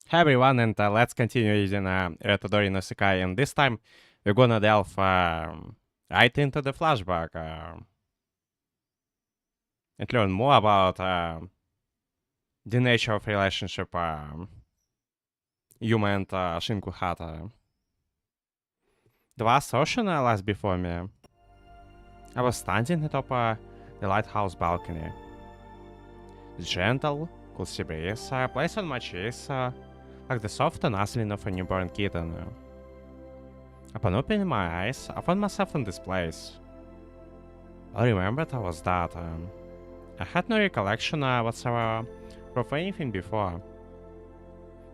Hi everyone, and let's continue using Irotoridori no Sekai, and this time we're gonna delve right into the flashback and learn more about the nature of relationship Yuma and Shinku had. The last ocean lies before me. I was standing atop the lighthouse balcony. The gentle, cool sea breeze plays on my cheeks like the soft nuzzling of a newborn kitten. Upon opening my eyes, I found myself in this place. I remembered I was that. I had no recollection whatsoever of anything before.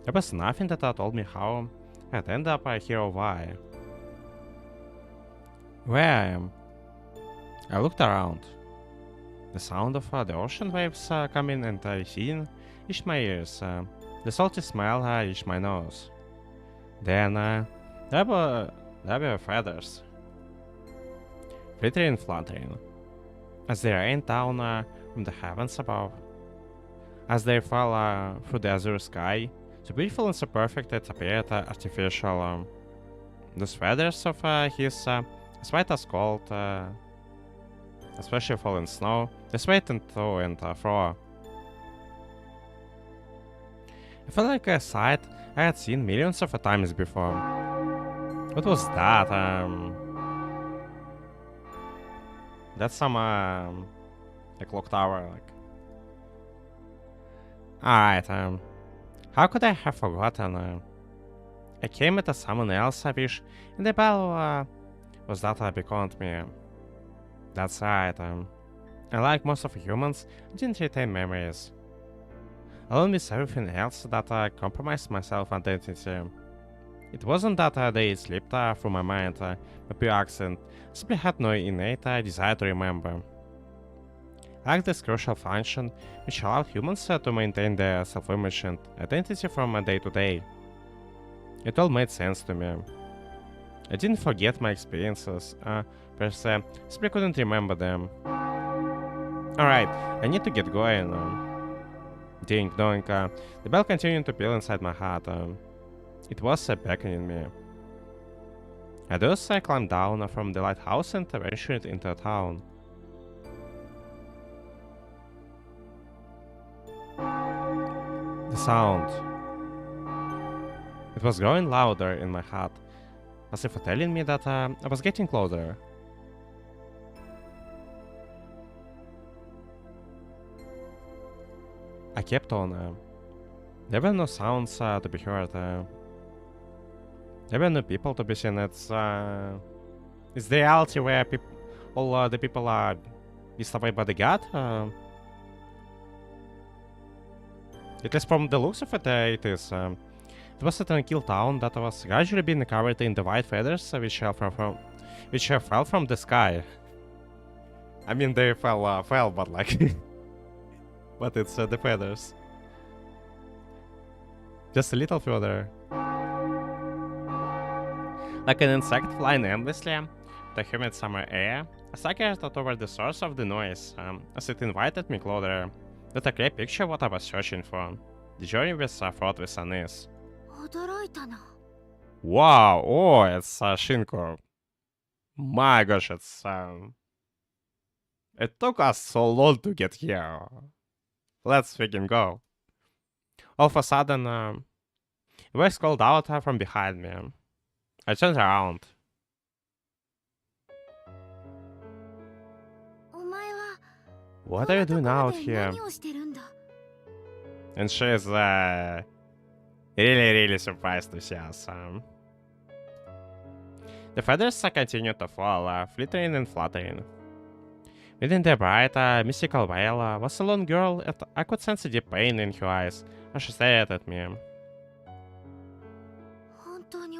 There was nothing that told me how I'd end up here or why. Where I am. I looked around. The sound of the ocean waves coming and receding reached my ears. The salty smell reached my nose. Then there were feathers, flittering and fluttering, as they rained down from the heavens above. As they fell through the azure sky, so beautiful and so perfect it appeared artificial. Those feathers of his, as white as gold, especially falling snow, they swayed to and fro. I felt like a sight I had seen millions of times before. What was that? That's some a clock tower, like. Alright, how could I have forgotten? I came at someone else, I wish, and the bell was that beyond me. That's right, unlike most of humans, I didn't retain memories. Along with everything else that compromised my self-identity. It wasn't that they slipped through my mind by pure accident, I simply had no innate desire to remember. I lacked this crucial function which allowed humans to maintain their self-image and identity from day to day. It all made sense to me. I didn't forget my experiences, per se, simply couldn't remember them. Alright, I need to get going. Ding dong, the bell continued to peal inside my heart. It was beckoning me. I thus climbed down from the lighthouse and ventured into the town. The sound. It was growing louder in my head, as if telling me that I was getting closer. I kept on. There were no sounds to be heard. There were no people to be seen. It's the reality where all the people are discovered by the god. At least from the looks of it, it is. It was a tranquil town that was gradually being covered in the white feathers which fell from the sky. I mean, they fell, but like, but it's the feathers. Just a little further. Like an insect flying endlessly, the humid summer air, I staggered toward the source of the noise, as it invited me closer. Not a clear picture of what I was searching for. The journey was fraught with unease. Wow, oh, it's Shinku. My gosh, it's it took us so long to get here. Let's freaking go. All of a sudden, a voice called out from behind me. I turned around. What are you doing out here? And she's really surprised to see us. The feathers continued to fall, flittering and fluttering. Within the bright, mystical veil was a lone girl, and I could sense a deep pain in her eyes as she stared at me.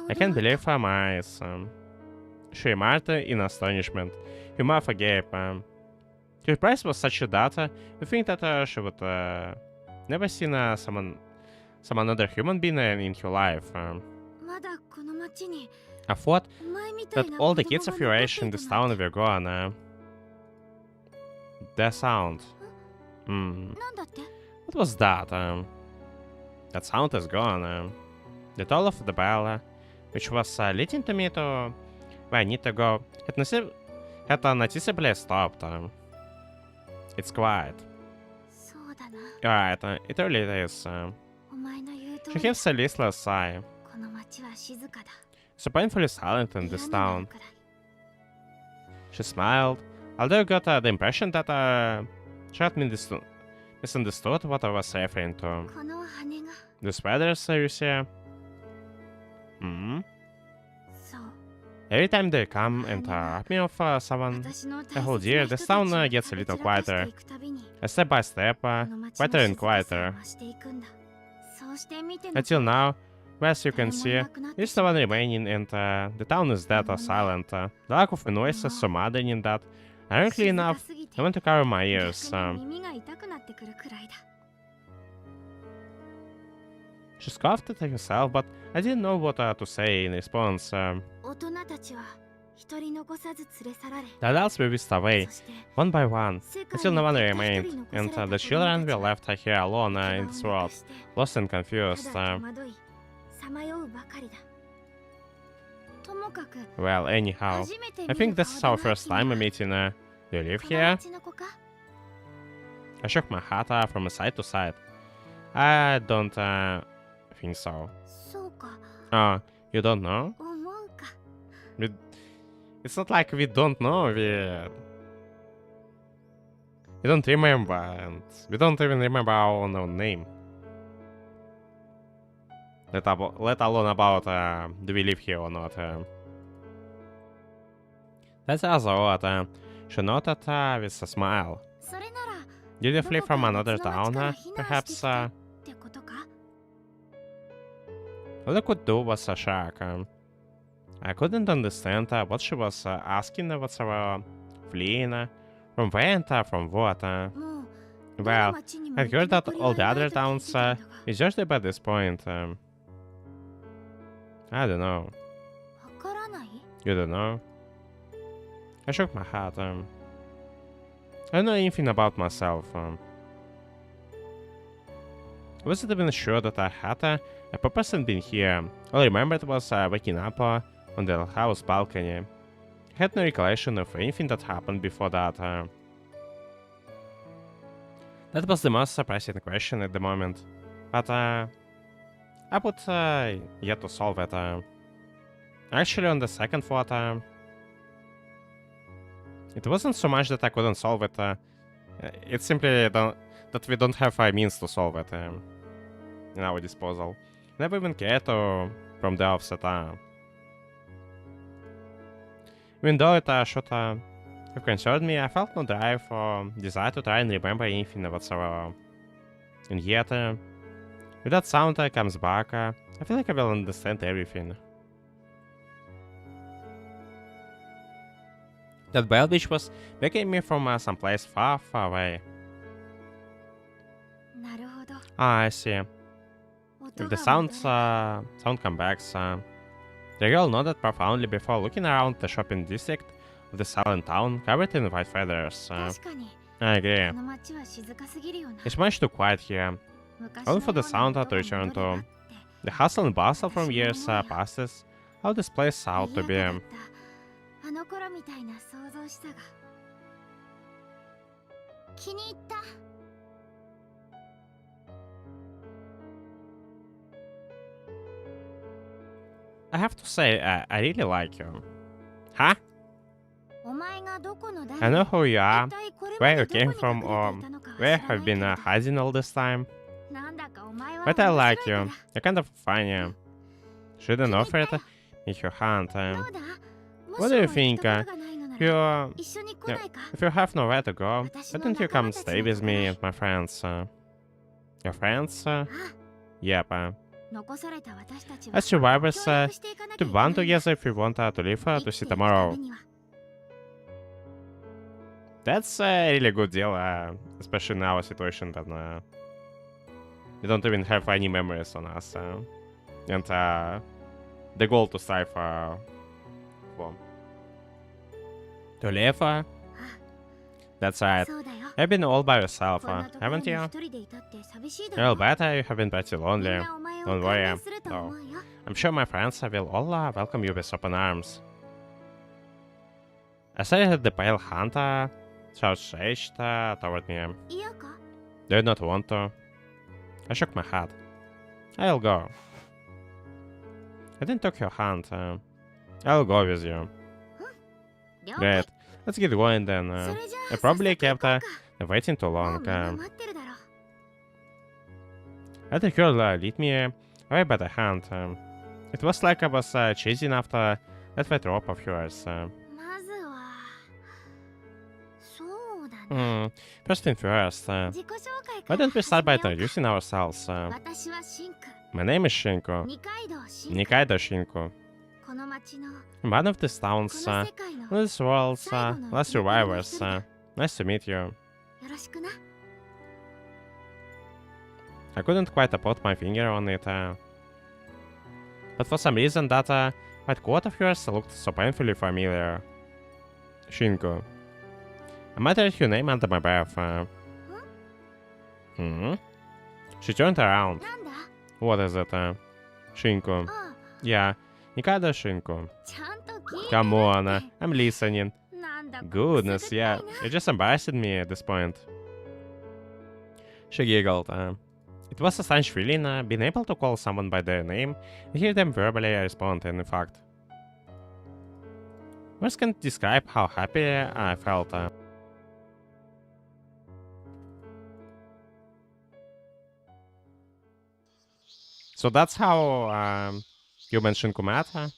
I can't believe my eyes. She remarked in astonishment. Her mouth agape. Her price was such that you think that she would never seen some another human being in her life. I thought that all the kids of your age in this town were gone. The sound. What was that? That sound is gone. The toll of the bell, which was leading to me to where I need to go, had noticeably stopped. It's quiet. そうだな。 Alright, it really is. お前の言う通 She り gives a listless sigh. この町は静かだ。 So painfully silent in this 嫌にな town. るくらい She smiled, although I got the impression that she had misunderstood what I was referring to. この羽が The spiders, you see? Hmm? そう Every time they come and rob me of someone, 私の oh 大切 dear, な this 人た town ちを gets a 食べ little 散らかして quieter. いくたびに Step by step, この町の quieter and 静かさ quieter. を増していくんだ。そうして見ての Until now, as you can see, there's no one remaining and the town is dead or silent. The lack of noise is so maddening that, ironically 静か enough, すぎて I want to cover my ears. 逆に耳が痛くなってくるくらいだ。 She scoffed at herself, but I didn't know what to say in response. 大人たちは一人残さず連れ去られ、 The adults were whisked away, そして one by one, 世界 until に no one たった一 remained, 人残 and され the た子供 children た were ちは left here alone in 不 this 安を world, 隠して lost and た confused. だ戸惑い、さまようばかりだ。ともかく Well, anyhow, 初めて I 見 think る this is 顔 our だな first time 君は meeting. Do you live この here? 町の子か？ I shook my head from side to side. I don't think so. そうか、 You don't know? 思うか。 It's not like we don't know, we don't remember, and we don't even remember our own name. Let alone about do we live here or not. That's also odd. She nodded with a smile. それなら Did you ど flee こか from 別 another の町 town? から避難してき Perhaps たってことか？ all I could do was a shock. I couldn't understand what she was asking whatsoever. Fleeing from where and from what. もうどの Well, 町にも I've 生 heard き that 残り all は the ない other と聞い towns てたんだが is just by this point. I don't know. わからない？ You don't know? I shook my head. I don't know anything about myself. I wasn't even sure that I had a purpose in being here. All I remembered was waking up on the house balcony. I had no recollection of anything that happened before that. That was the most surprising question at the moment. But I would yet to solve it. Actually, on the second thought, it wasn't so much that I couldn't solve it. It's simply that we don't have means to solve it in our disposal. Never even cared from the offset. Even though it should have concerned me, I felt no drive or desire to try and remember anything whatsoever. And yet, with that sound that comes back, I feel like I will understand everything. That bell witch was waking me from someplace far, far away. なるほど。 I see. 音 If the が戻る sound comes back, the girl nodded profoundly before looking around the shopping district of the silent town covered in white feathers. 確かに I agree. この町は静かすぎるよな。 It's much too quiet here. 昔 Only の for the ような sound 音 to が return 戻れば to って the hustle and bustle from years past. How this place out to 賑 be. やかだったあの頃みたいな想像しさが気に入った。 I have to say, I really like you. Huh? お前がどこの誰 I know who you 一 are, 体これ where ま you でど came こに from, 隠れて or いたのかは where 知らない have け been ど hiding all this time. なんだかお前は But I 面 like 白い you. 子だ。 You're kind of funny. Shouldn't offer it in your hand. どうだ？ What do you もしも think? 行ったことがないのな If you, ら一緒に来ないか？ if you have nowhere to go, why don't you come stay with me and my friends? Your friends? あ、 Yep. 残された私たちは As survivors, 協力していかなきゃ to いけない band んだ。 together if we want to live 生 to きて see いくた tomorrow. めには That's a really good deal, especially in our situation that we don't even have any memories on us. And the goal to strive for. To live. That's right. そうだよ。You've been all by yourself, こんなところ haven't に you? 一人でいたって寂しいだ I'll ろ bet you have been pretty みん lonely. なお前を Don't 歓 worry. 迎すると思うよ I'm sure my friends will all welcome you with open arms. I said that the pale hunter stretched toward me. 嫌か Do you not want to? I shook my head. I'll go. I didn't took your hand. I'll go with you. 了解 Great. Let's get going then. それじゃ I あ probably 早速 kept 行こうか waiting too もう long. みんな待ってるだろ I had the girl lead me away by the hand. It was like I was chasing after that white rope of yours. まずはそうだね First thing first, 自己紹介 why から don't we start by 始めよう introducing ourselves? 私はシンク My name is Shinku. 二階堂シンク Nikaido Shinku. この町の I'm one of these こ towns, の世界の one of this world's last survivors. Nice to meet you. よろしくな I couldn't quite put my finger on it, but for some reason that white coat of yours looked so painfully familiar. Shinku. I might read your name under my breath. She turned around. なんだ What is it? Shinku. ああ Yeah, Nikaido Shinku. ちゃんと聞いて Come on, I'm listening. なんだ Goodness, yeah, you just embarrassed me at this point. She giggled. It was a strange feeling, being able to call someone by their name and hear them verbally respond, in fact. Words can't describe how happy I felt. So that's how you and Shinku met, huh?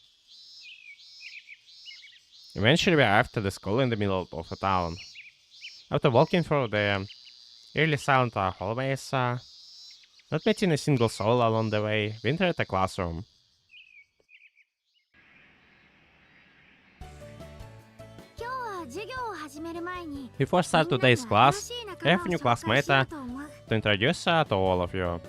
Eventually we arrived at the school in the middle of the town. After walking through the eerily silent hallways, not meeting a single soul along the way, we entered the classroom. Before start today's class, I have a new classmate to introduce to all of you.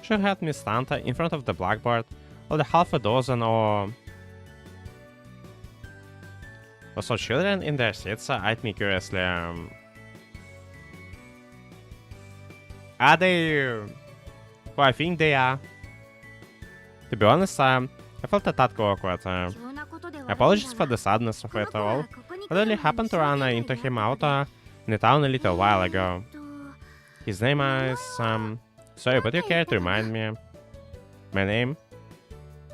She had me stand in front of the blackboard, while the half a dozen or so children in their seats eyed me curiously. Are they who I think they are? To be honest, I felt a tad awkward. Apologies for the sadness of it all. I only happened to run into him out in the town a little while ago. His name is... sorry, but you care to remind me? My name?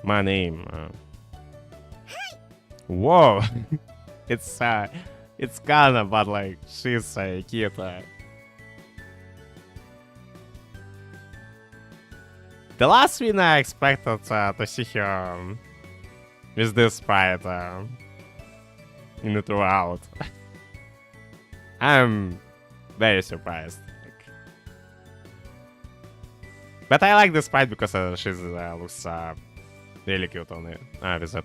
My name. Whoa! It's kinda, but like, she's a kid. The last thing I expected to see her with this sprite in the throughout. I'm very surprised. But I like this sprite because she looks really cute on it. With it.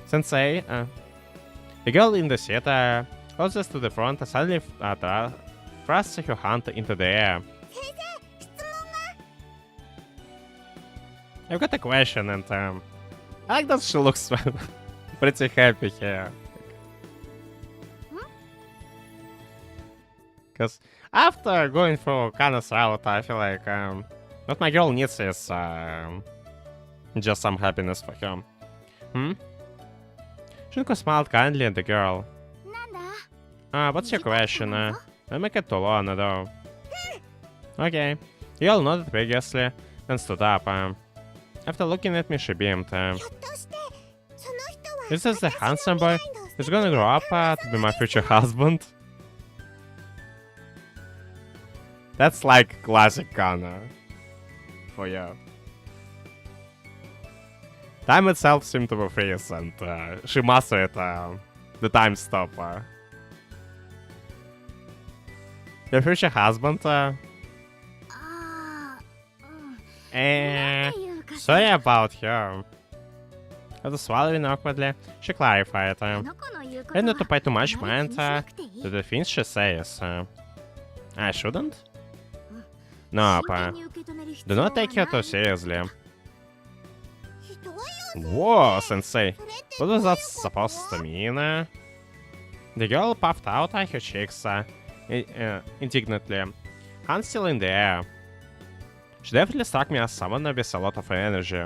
Sensei, the girl in the theater closest to the front suddenly thrusts her hand into the air. I've got a question, and I like that she looks pretty happy here. Because after going through Kana's route, I feel like what my girl needs is just some happiness for her. Shinku smiled kindly at the girl. What's your question? I make it too long, though. Okay. You all nodded previously, then stood up. After looking at me, she beamed. This is the handsome boy who's gonna grow up to be my future husband. That's like classic Kana for you. Time itself seemed to be freeze, and she mastered the time stopper. Your future husband? Sorry about her. After swallowing awkwardly, she clarified. I not to pay too much mind to the things she says. I shouldn't? Nope. Do not take her too seriously. Whoa, sensei. What was that supposed to mean? The girl puffed out her cheeks indignantly. Hands still in the air. She definitely struck me as someone with a lot of energy.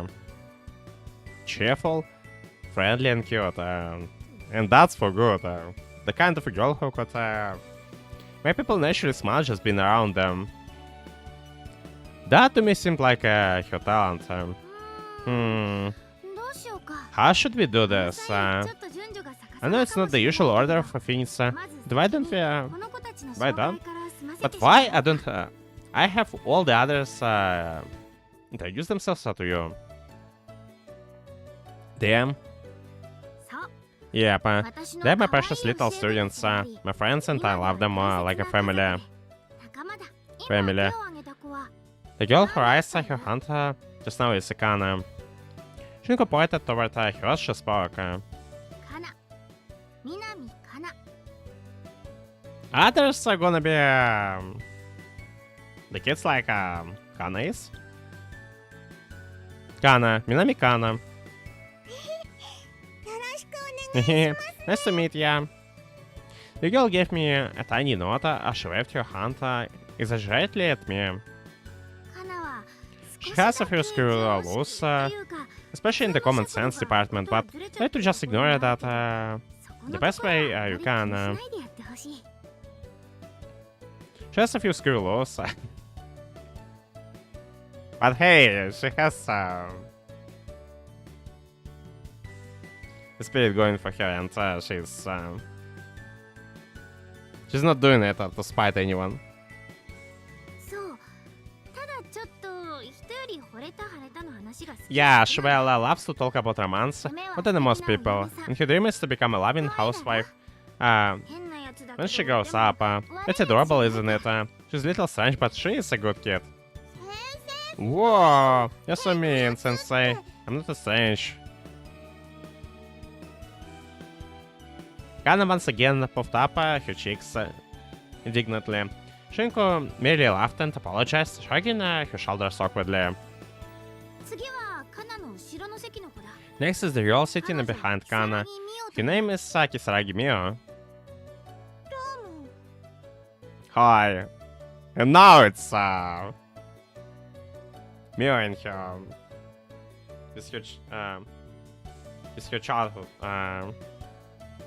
Cheerful, friendly and cute. And that's for good. The kind of a girl who could make people naturally smile just being around them. That to me seemed like her talent. How should we do this? I know it's not the usual order for things. Why don't we... why don't? But why I don't... I have all the others introduce themselves to you. Damn. Yep, they're my precious little students, my friends, and I love them like a family. The girl who raised her hand just now is Kana. Shinku pointed toward her as she spoke. Others are gonna be the kids like Kana is. Kana, Minami Kana. Nice to meet ya. The girl gave me a tiny note as she waved her hand exaggeratedly at me. She has a few screws loose, especially in the common sense department, but try to just ignore that the best way you can. She has a few screws loose. But hey, she has the spirit going for her, and she's not doing it to spite anyone. Yeah, she loves to talk about romance more than most people, and her dream is to become a loving housewife when she grows up. It's adorable, isn't it? She's a little strange, but she is a good kid. Whoa, you're so mean, sensei. I'm not a strange. Kana once again puffed up her cheeks indignantly. Shinku merely laughed and apologized, shrugging her shoulders awkwardly. Next is the girl sitting behind Kana. Her name is Kisaragi Mio. Hi. And now it's Mio and her with her childhood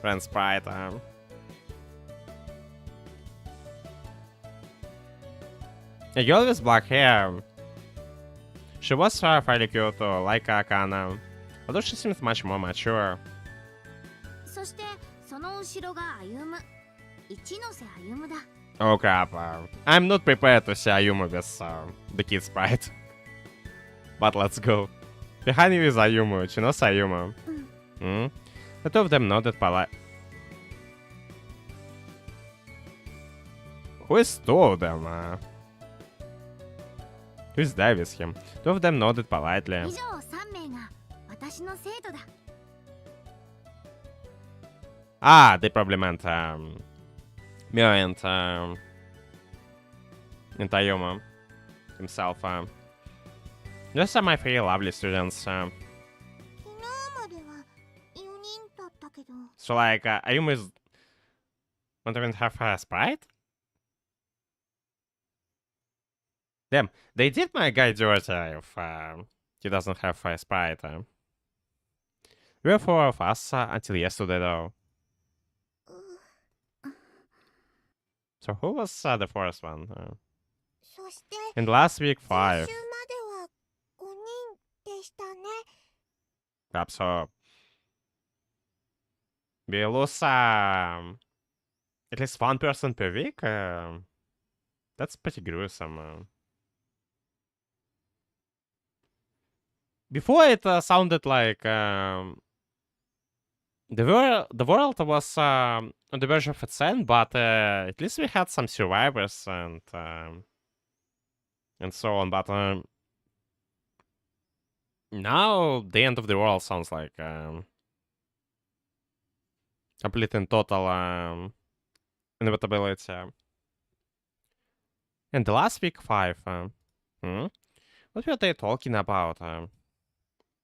friend Sprite. A girl with black hair. She was fairly cute, like Kana, although she seems much more mature. Oh crap, I'm not prepared to see Ayumu with the kid Sprite. But let's go. Behind you is Ayumu, she knows Ayumu. The two of them nodded polite. Who is two of them? Who's there with him? Two of them nodded politely. Ah, they probably meant Mio and Ayumu himself. Those are my three lovely students. So like, Ayumu is... won't even have a Sprite? Damn, they did my guy dirty if he doesn't have a Sprite. There were four of us until yesterday though. So who was the fourth one? And last week 5. Perhaps so. We lose at least one person per week? That's pretty gruesome. Before it sounded like the world was on the verge of its end, but at least we had some survivors and so on. But now the end of the world sounds like complete and total inevitability. And the last week 5. What were they talking about?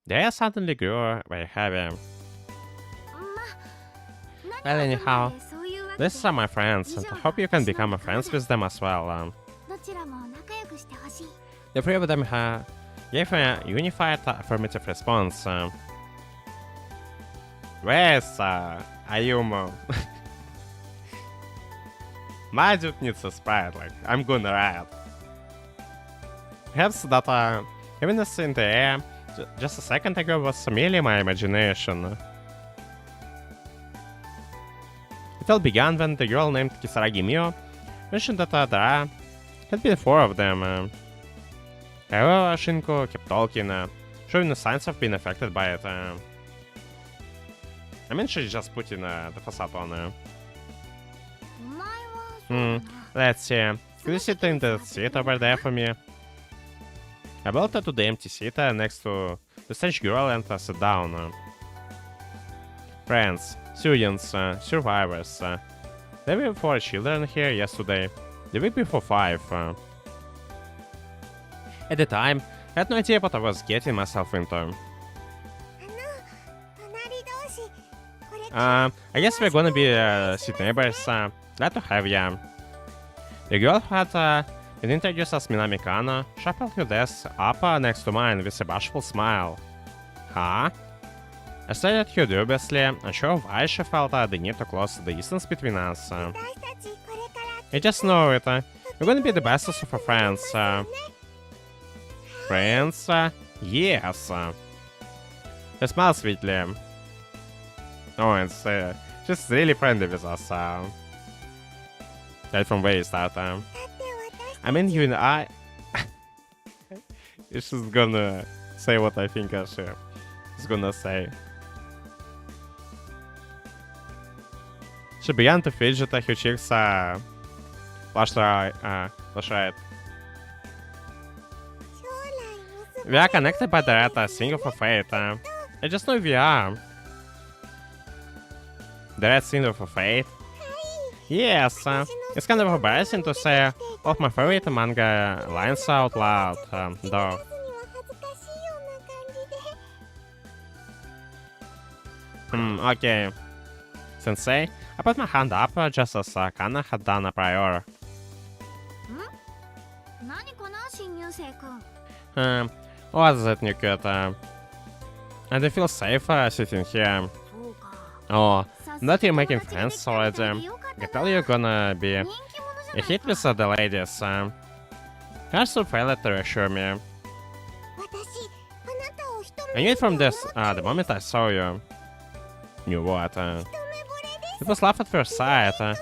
They suddenly grew very heavy. Well, anyhow, these are my friends, and I hope you can become friends with them as well. どちらも仲良くしてほしい The three of them gave a unified affirmative response. Where's Ayumu? My dude needs a sprite, like, I'm gonna riot. Perhaps that heaviness in the air just a second ago was merely my imagination. It all began when the girl named Kisaragi Mio mentioned that there had been 4 of them. However, Shinku kept talking, showing the signs of being affected by it. I mean, she's just putting the facade on. お前は Let's see. Could you sit in the seat over there for me? I walked to the empty seat next to the strange girl and sat down. Friends, students, survivors. There were 4 children here yesterday. The week before 5. At the time, I had no idea what I was getting myself into. 隣同士これから I guess we're gonna be seat neighbors. Glad to have ya. The girl who had been introduced as Minami Kana shuffled her desk up next to mine with a bashful smile. Huh? I stared at her dubiously, unsure why she felt the need to close the distance between us. 私たちこれから I just know it. We're gonna be the bestest of our friends. Friends? Yes. They smile sweetly. Oh, it's just really friendly with us. Right from where you start. だって私 I mean, you and I. It's just gonna say what I think I should. It's gonna say. She began to fidget, her cheeks flushed right. 将来 We are connected by the red thing of a fate. I just know we are. The red thing of a fate? Yes, it's kind of embarrassing to say all of my favorite manga lines out loud, though. には恥ずかしいような感じで Okay. Sensei, I put my hand up just as Kana had done prior. 何かな新入生くん What is it, new kid? I don't feel safe sitting here. そうか Oh, さす not が you 友 making 達が friends できたみたい already. でよかった I な tell you you're gonna be 人 a 気者じゃない hit か with the ladies. You're so failed to reassure me. 私あなたを一 I 目 knew it from this, the moment I saw you. Knew what? 一目惚れで It was love at first sight. 来たんで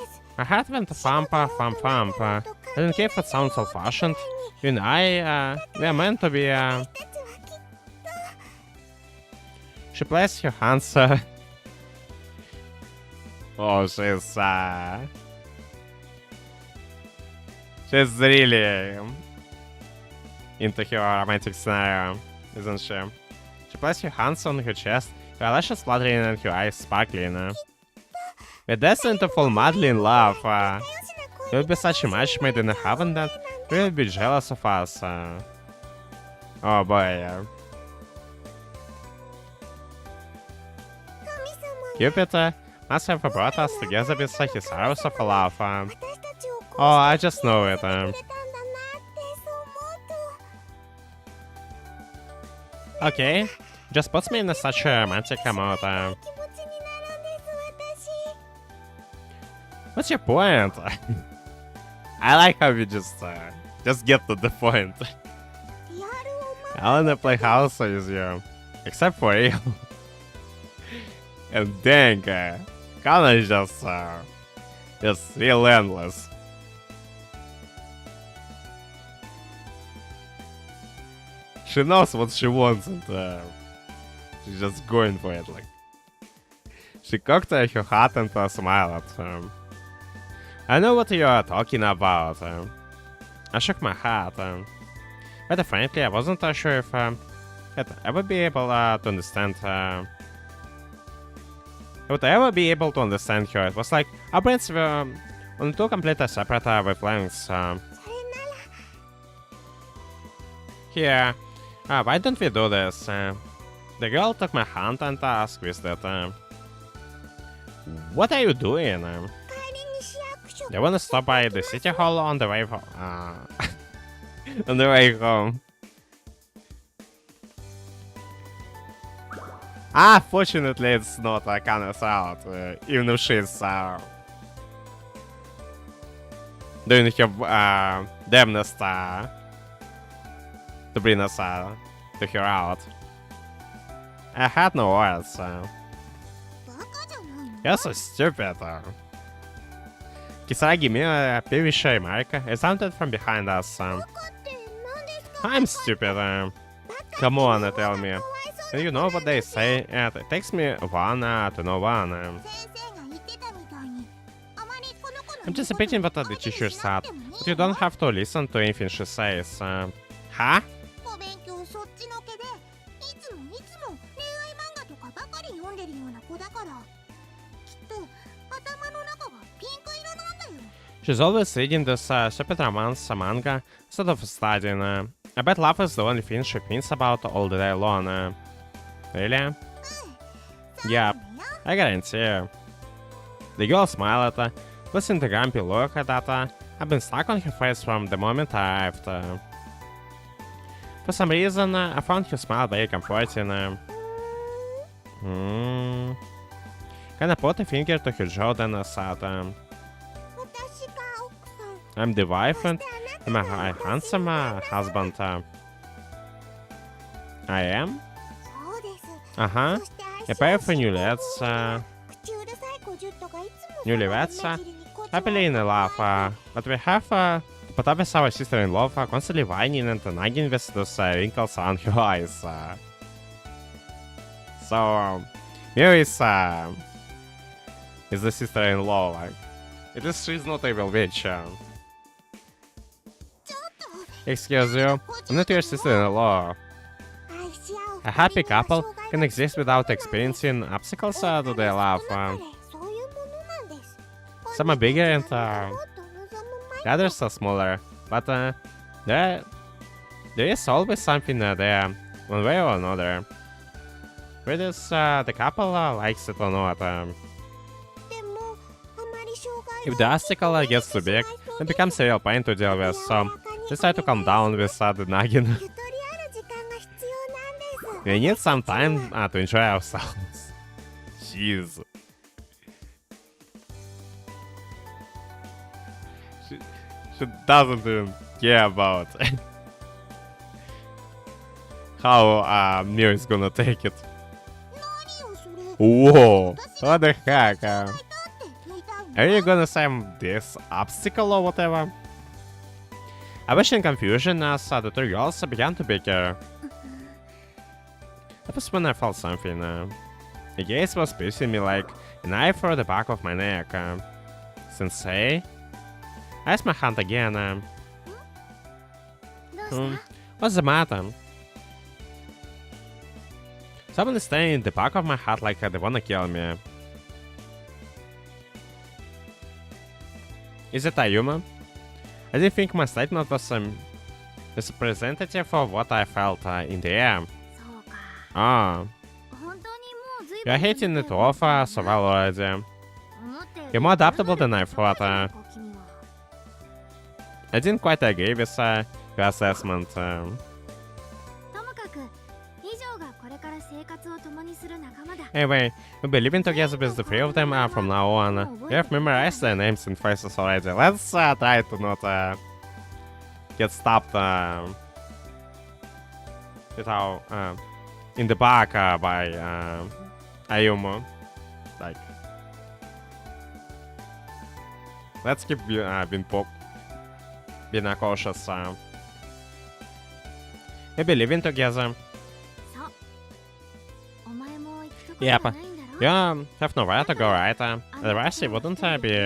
す My heart went thump, thump, thump. I didn't care if it sounds old-fashioned. You and I, we are meant to be. 私たちはきっ She placed her hands. Oh, she's really into her romantic scenario, isn't she? She placed her hands on her chest, her lashes fluttering and her eyes sparkling. We're destined to fall madly in love. It would be such a match made in heaven that we would be jealous of us. Oh boy. Cupid must have brought us together with his arrows of love. 私たちをこう Oh, I just know it. くれたんだなってそう思うと Okay, just puts me in such a romantic mood. 気持ちになるんです私 What's your point? I like how you just get to the point. リアルを I wanna play house with you, except for you. And dang, Kana is just relentless. She knows what she wants and she's just going for it. Like, she cocked her hat and smiled at him. I know what you are talking about. I shook my head. But frankly, I wasn't sure if I'd ever be able to understand. I would ever be able to understand her. It was like our brains were on 2 completely separate wavelengths. それなら Here, why don't we do this? The girl took my hand and squeezed it. What are you doing? They wanna stop by the city hall on the way home. On the way home. Fortunately, it's not Akane's out, even if she's doing her damnedest to bring us to her out. I had no words. You're so stupid. Kisaragi Mia, Pivisha Marika, is hunted from behind us. I'm stupid. Come on, tell me. You know what they say? It takes me one to know one. I'm just repeating what the teacher said, but you don't have to listen to anything she says. Huh? She's always reading this stupid romance manga instead of studying. I bet love is the only thing she thinks about all the day long. Really? Yeah, I guarantee you. The girl smiled, listening to grumpy look that had been stuck on her face from the moment I arrived. For some reason, I found her smile very comforting. Kinda put a finger to her jaw, then said, I'm the wife and my handsome husband. I am? Uh-huh. A pair of newlyweds. Happily in love, but we have to put up with our sister-in-law constantly whining and nagging with those wrinkles on her eyes. So, here is the sister-in-law, like, she's not evil witch. Excuse you, I'm not your sister-in-law. A happy couple can exist without experiencing obstacles to their love. Some are bigger and the others are smaller, but there is always something there, one way or another. Whether the couple likes it or not. If the obstacle gets too big, it becomes a real pain to deal with, so just try to calm down with the nagging. We need some time to enjoy ourselves. Jeez. She doesn't even care about how Mio is gonna take it. Whoa! What the heck? Are you gonna say this obstacle or whatever? I was in confusion as the two girls began to bicker. That was when I felt something. The gaze was piercing me like a knife through the back of my neck. Sensei? I asked my hand again. What's the matter? Someone is staying in the back of my head like they wanna kill me. Is it Ayuma? I didn't think my statement was representative of what I felt in the air. Ah. You're hitting it off so well already. You're more adaptable than I thought. I didn't quite agree with your assessment. Anyway, we'll be living together with the three of them from now on. We have memorized their names and faces already. Let's try to not get stopped in the back by Ayumu. Like, let's keep being cautious. Maybe living together. Yep. You have nowhere to go, right? Otherwise you wouldn't be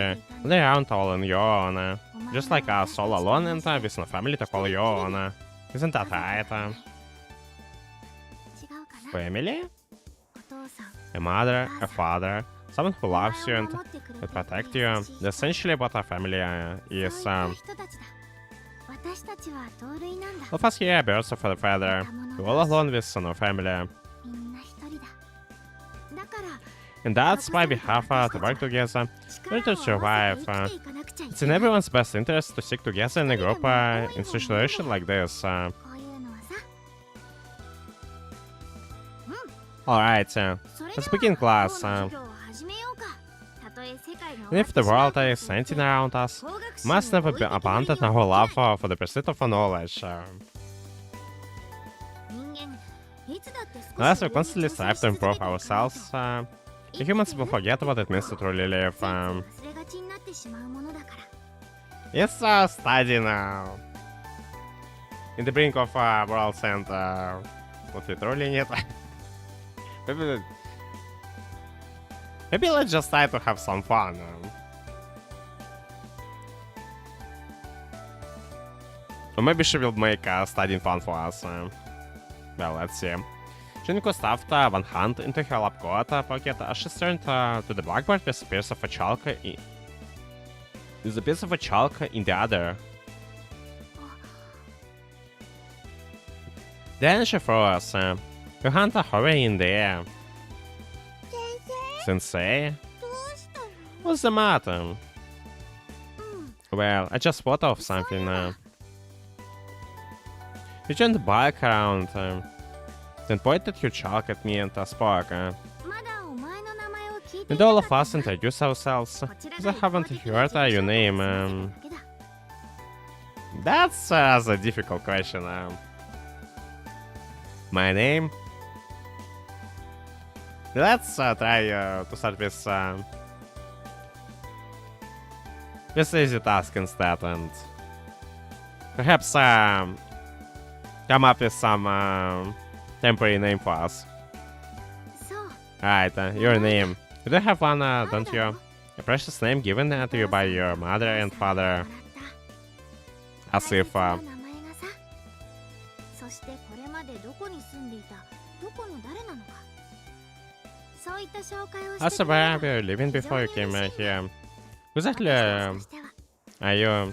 around all on your own. Just like us all alone and with no family to call your own. Isn't that right? Family? A mother, a father, someone who loves you and will protect you. That's essentially what a family is. All of us here are birds of a feather. We're all alone with no family. And that's why we have to work together to survive. It's in everyone's best interest to stick together in a group in situation like this. Alright, let's begin class. And if the world is anything around us, we must never abandon our love for the pursuit of knowledge. Unless we constantly strive to improve ourselves, the humans will forget what it means to truly live. Yes, study now. In the brink of world's end, what we truly need. Maybe let's just try to have some fun. Or maybe she will make studying fun for us. Well, let's see. Shinku stuffed one hand into her lab coat pocket as she turned to the blackboard with a piece of chalk in the other. Then she froze, her hand hovering in the air. Sensei? What's the matter? Well, I just thought of something. She turned back around, then pointed her chalk at me and spoke. And all of us introduce ourselves, because I haven't heard your name. That's a difficult question. My name? Let's try to start with easy task instead, and perhaps come up with some temporary name for us. Right, your name. You do have one, don't you? A precious name given to you by your mother and father. As if as where were you living before you came here? Exactly are you?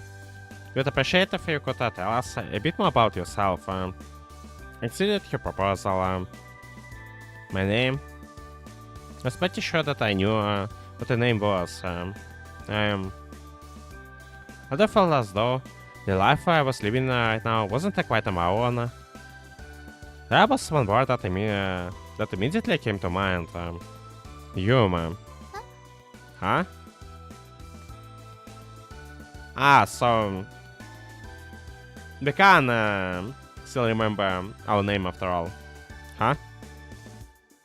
We'd appreciate if you could tell us a bit more about yourself. Exceeded your proposal. My name? I was pretty sure that I knew what the name was. I do feel as though the life I was living right now wasn't quite my own. There was one word that immediately came to mind. Human. Huh? So we can still remember our name after all. Huh?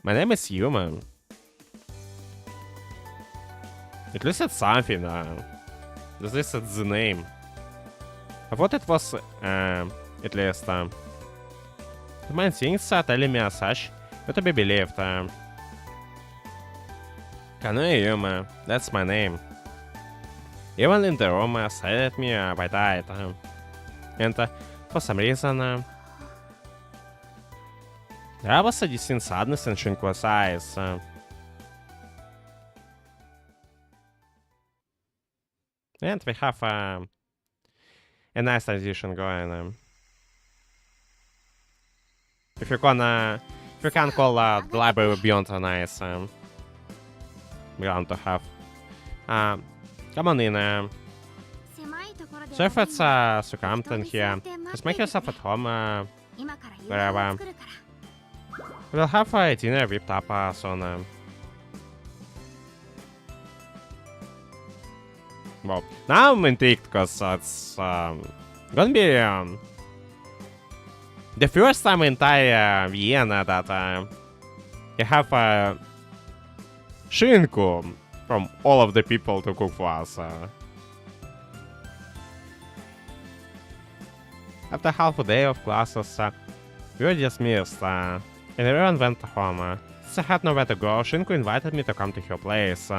My name is Human. At least it's something. At least it's the name. I thought it was at least. The main things telling me as such, but to be believed. Human, that's my name. Even in the room stared at me wide-eyed. And for some reason, there was a distinct sadness in Shinku's eyes. And we have a nice transition going. If you can call the library beyond a nice ground to have. Come on in. So if it's succumbed in here, just make yourself at home wherever. We'll have a dinner whipped up soon. Well, now I'm intrigued because it's gonna be the first time in entire Vienna that you have Shinku from all of the people to cook for us. After half a day of classes, we were dismissed, and everyone went home. Since I had nowhere to go, Shinku invited me to come to her place.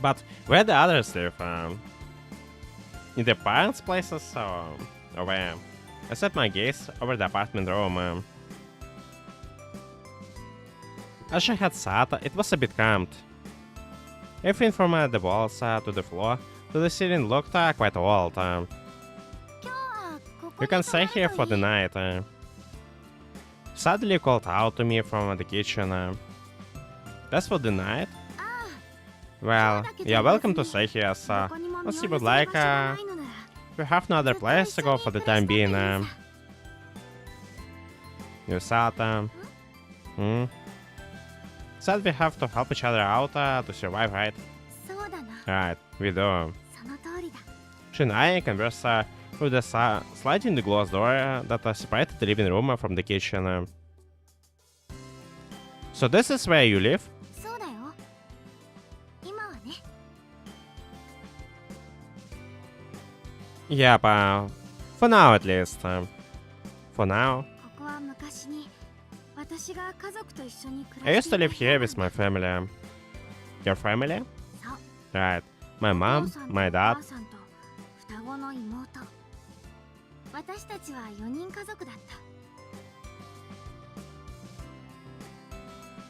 But where the others live? In the parents' places or where? I set my gaze over the apartment room. As she had sat, it was a bit cramped. Everything from the walls to the floor to the ceiling looked quite old. You can stay here for the night. suddenly called out to me from the kitchen. That's for the night? Well, you're welcome to stay here, sir. Unless you would like, we have no other place to go for the time being. You said, said we have to help each other out to survive, right? Right, we do. She and I converse through the sliding glass door that separated the living room from the kitchen. So this is where you live? Yep, for now at least. For now. I used to live here with my family. Your family? Right. My mom, my dad.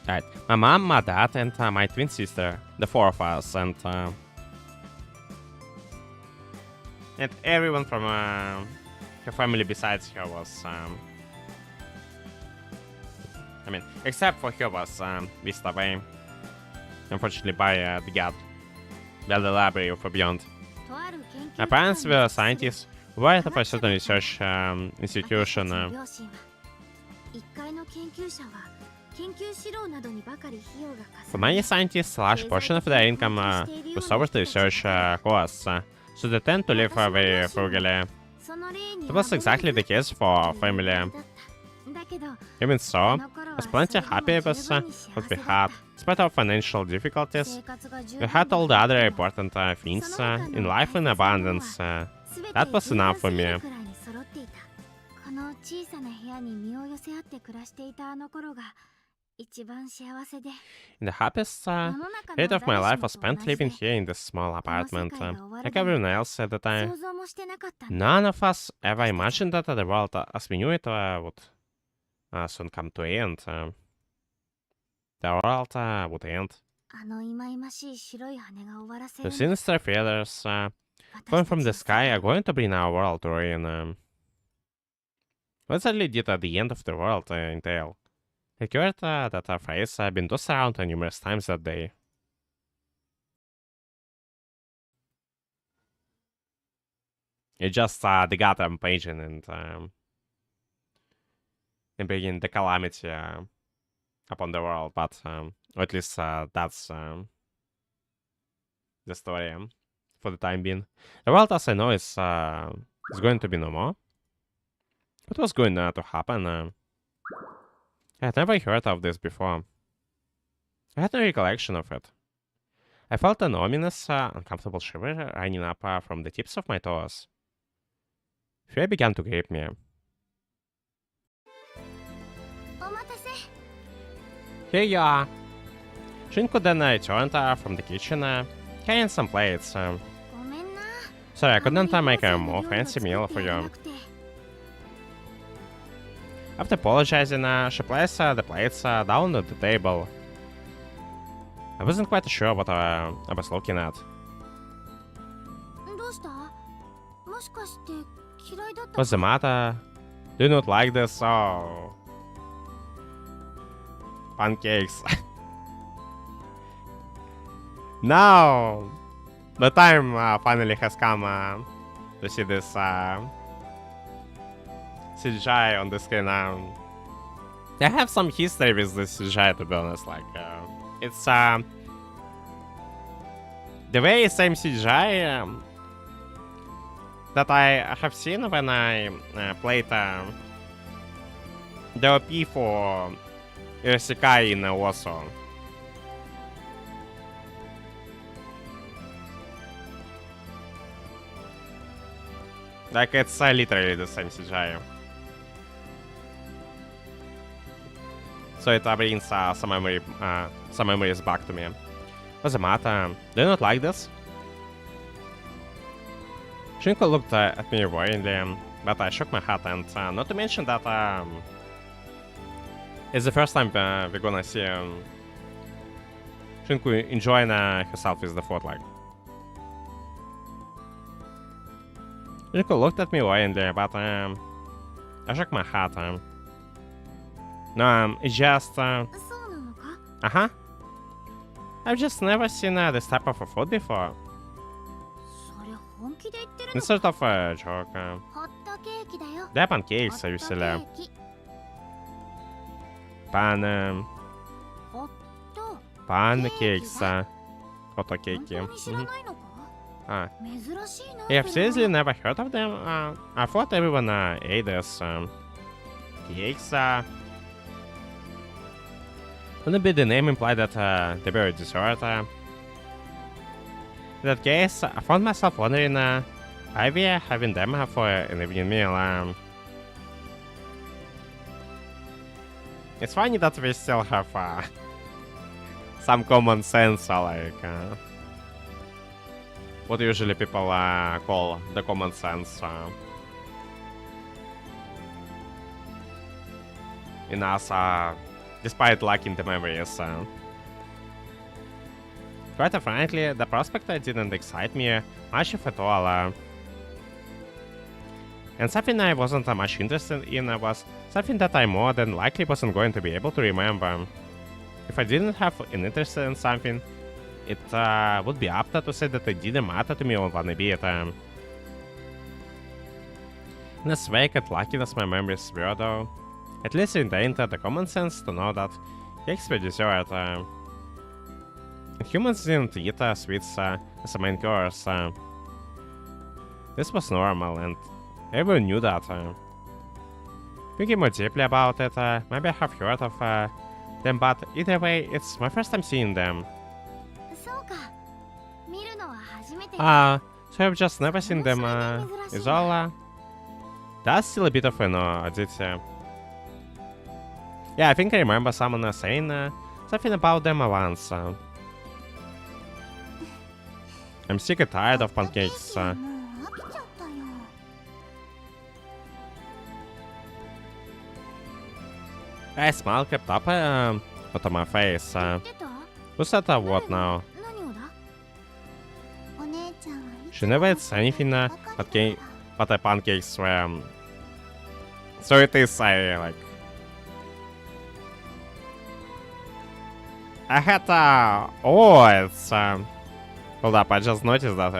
Right. My mom, my dad, and my twin sister. The four of us, and everyone from her family besides her was, I mean, except for her was whisked away, unfortunately, by the god, by the library of beyond. My parents were scientists who worked at a certain research institution. For many scientists, a large portion of their income goes towards the research costs, so they tend to live very frugally. That was exactly the case for our family. Even so, I was plenty happy with what we had. Despite our financial difficulties, we had all the other important things in life in abundance. That was enough for me. And the happiest period of my life was spent living here in this small apartment. Like everyone else at the time, none of us ever imagined that the world as we knew it would soon come to an end. The world would end. The sinister feathers falling from the sky are going to bring our world to ruin. What exactly did the end of the world entail? It occurred that our phrase had been tossed around numerous times that day. It just the Gotham paging and bringing the calamity upon the world, but or at least that's the story for the time being. The world, as I know, is going to be no more. What was going to happen? I had never heard of this before. I had no recollection of it. I felt an ominous, uncomfortable shiver running up from the tips of my toes. Fear began to grip me. Here you are. Shinku then returned from the kitchen, carrying some plates. Sorry, I couldn't make a more fancy meal for you. After apologizing, she placed the plates down on the table. I wasn't quite sure what I was looking at. What's the matter? Do you not like this? Oh. Pancakes. Now, the time finally has come to see this CGI on the screen. I have some history with this CGI, to be honest. Like, it's the very same CGI that I have seen when I played the OP for Sekai in Warsaw. Like, it's literally the same CGI. So it brings some memories back to me. What's the matter? Do you not like this? Shinku looked at me worryingly, but I shook my head, and not to mention that it's the first time we're gonna see Shinku enjoying herself with the food. Like, Shinku looked at me worryingly, but I shook my head. No, it's just, そうなのか？ uh-huh. I've just never seen this type of a food before. それ本気で言ってる It's の sort of a joke. ホットケーキだよ。 They're ホ pancakes, ットケ usually. ーキ。 ホット Pancakes. Hot 本 cake. 当に知らないのか？ Ah. 珍しいな。 Yeah, I've それは seriously never heard of them. I thought everyone ate this. Cakes. Wouldn't be the name imply that they were a dessert? In that case, I found myself wondering, why we are having them for an evening meal. It's funny that we still have some common sense, like what usually people call the common sense. In us, despite lacking the memories. Quite frankly, the prospect didn't excite me much if at all. And something I wasn't much interested in was something that I more than likely wasn't going to be able to remember. If I didn't have an interest in something, it would be apt to say that it didn't matter to me one bit. In as vague and lucky as my memories were, though, at least it entered the common sense to know that cakes were dessert. And humans didn't eat sweets as a main course. This was normal, and everyone knew that. Thinking more deeply about it, maybe I have heard of them, but either way, it's my first time seeing them. そうか。見るのは初めて。 So I've just never seen them, is all. That's still a bit of an oddity. Yeah, I think I remember someone saying something about them once. I'm sick and tired of pancakes. もう飽きちゃったよ。 A smile kept up onto my face. 言ってた？ Who's that what now? 何をだ？お姉ちゃんはいつ She も never ate anything but the pancakes were. So it is, like. I had oh, it's hold up, I just noticed that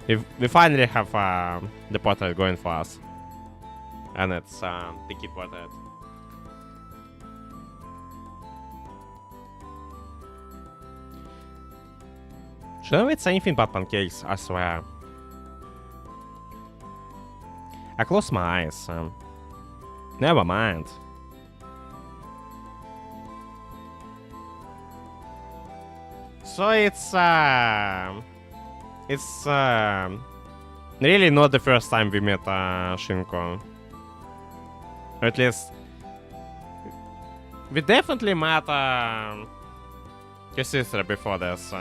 we finally have the portrait going for us. And it's the key portrait. She never eats anything but pancakes, I swear. I close my eyes. Never mind. So it's really not the first time we met Shinku. Or at least we definitely met his sister before this.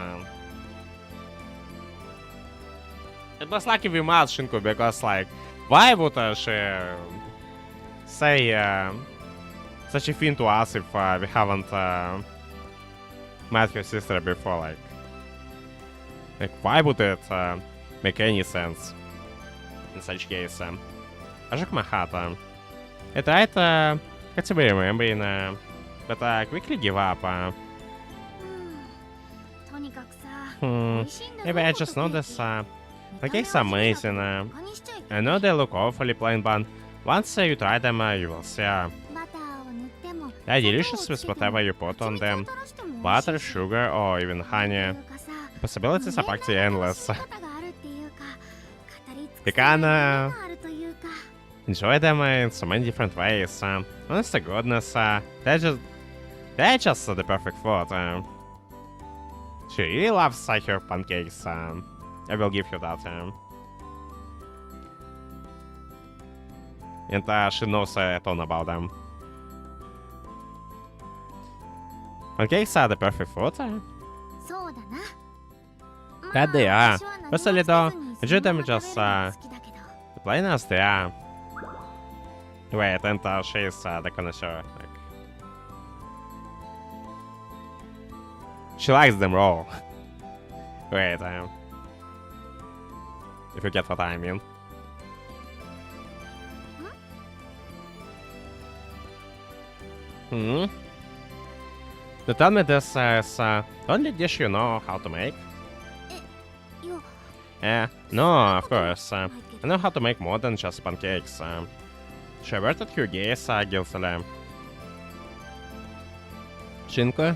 It was lucky we met Shinku because, like, why would she say such a thing to us if we haven't met her sister before? Like why would it make any sense in such case? I shook my head. I tried to be remembering, but I quickly give up. とにかくさ、 Maybe I just noticed the cakes are amazing. バカにしちゃいけない I know they look awfully plain, but once you try them, you will see. バターを塗っても They're delicious with whatever you put on them. Butter, sugar, or even honey. The possibilities are practically endless. You can enjoy them in so many different ways. Honest to goodness, they're just the perfect food. She really loves her pancakes. I will give you that. And she knows a ton about them. Pancakes are the perfect food. そうだな。 That they are. まあ Personally 私は though, 何も enjoy せず them に just そのまま食べるのが好きだけど。 plain as they are. Wait, and she's the connoisseur. Like, she likes them raw. Wait, if you get what I mean. Hmm? To tell me this is only dish you know how to make? いや No, of course. I know how to make more than just pancakes. She averted her gaze guiltily. Shinku,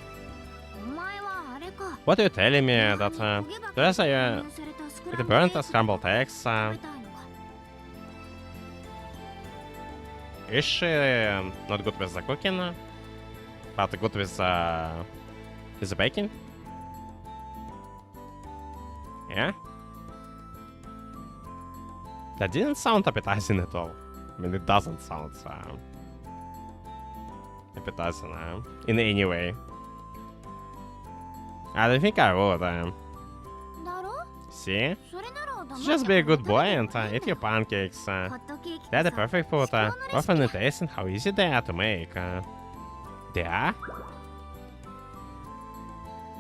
お前はあれか what are you telling me that 焦げば there's かり a にされたスクラ it ンブルエ burnt ッグ scrambled eggs? 食べたいのか Is she not good with the cooking, but good with the baking? Yeah? That didn't sound appetizing at all. I mean, it doesn't sound appetizing in any way. I don't think I would. だろ See? それなら黙って Just be a good boy 食 and べればいい eat your pancakes. ホットケーキ They're the こそ perfect food. 至高のレシピ Often だ it tastes and how easy they are to make. They are?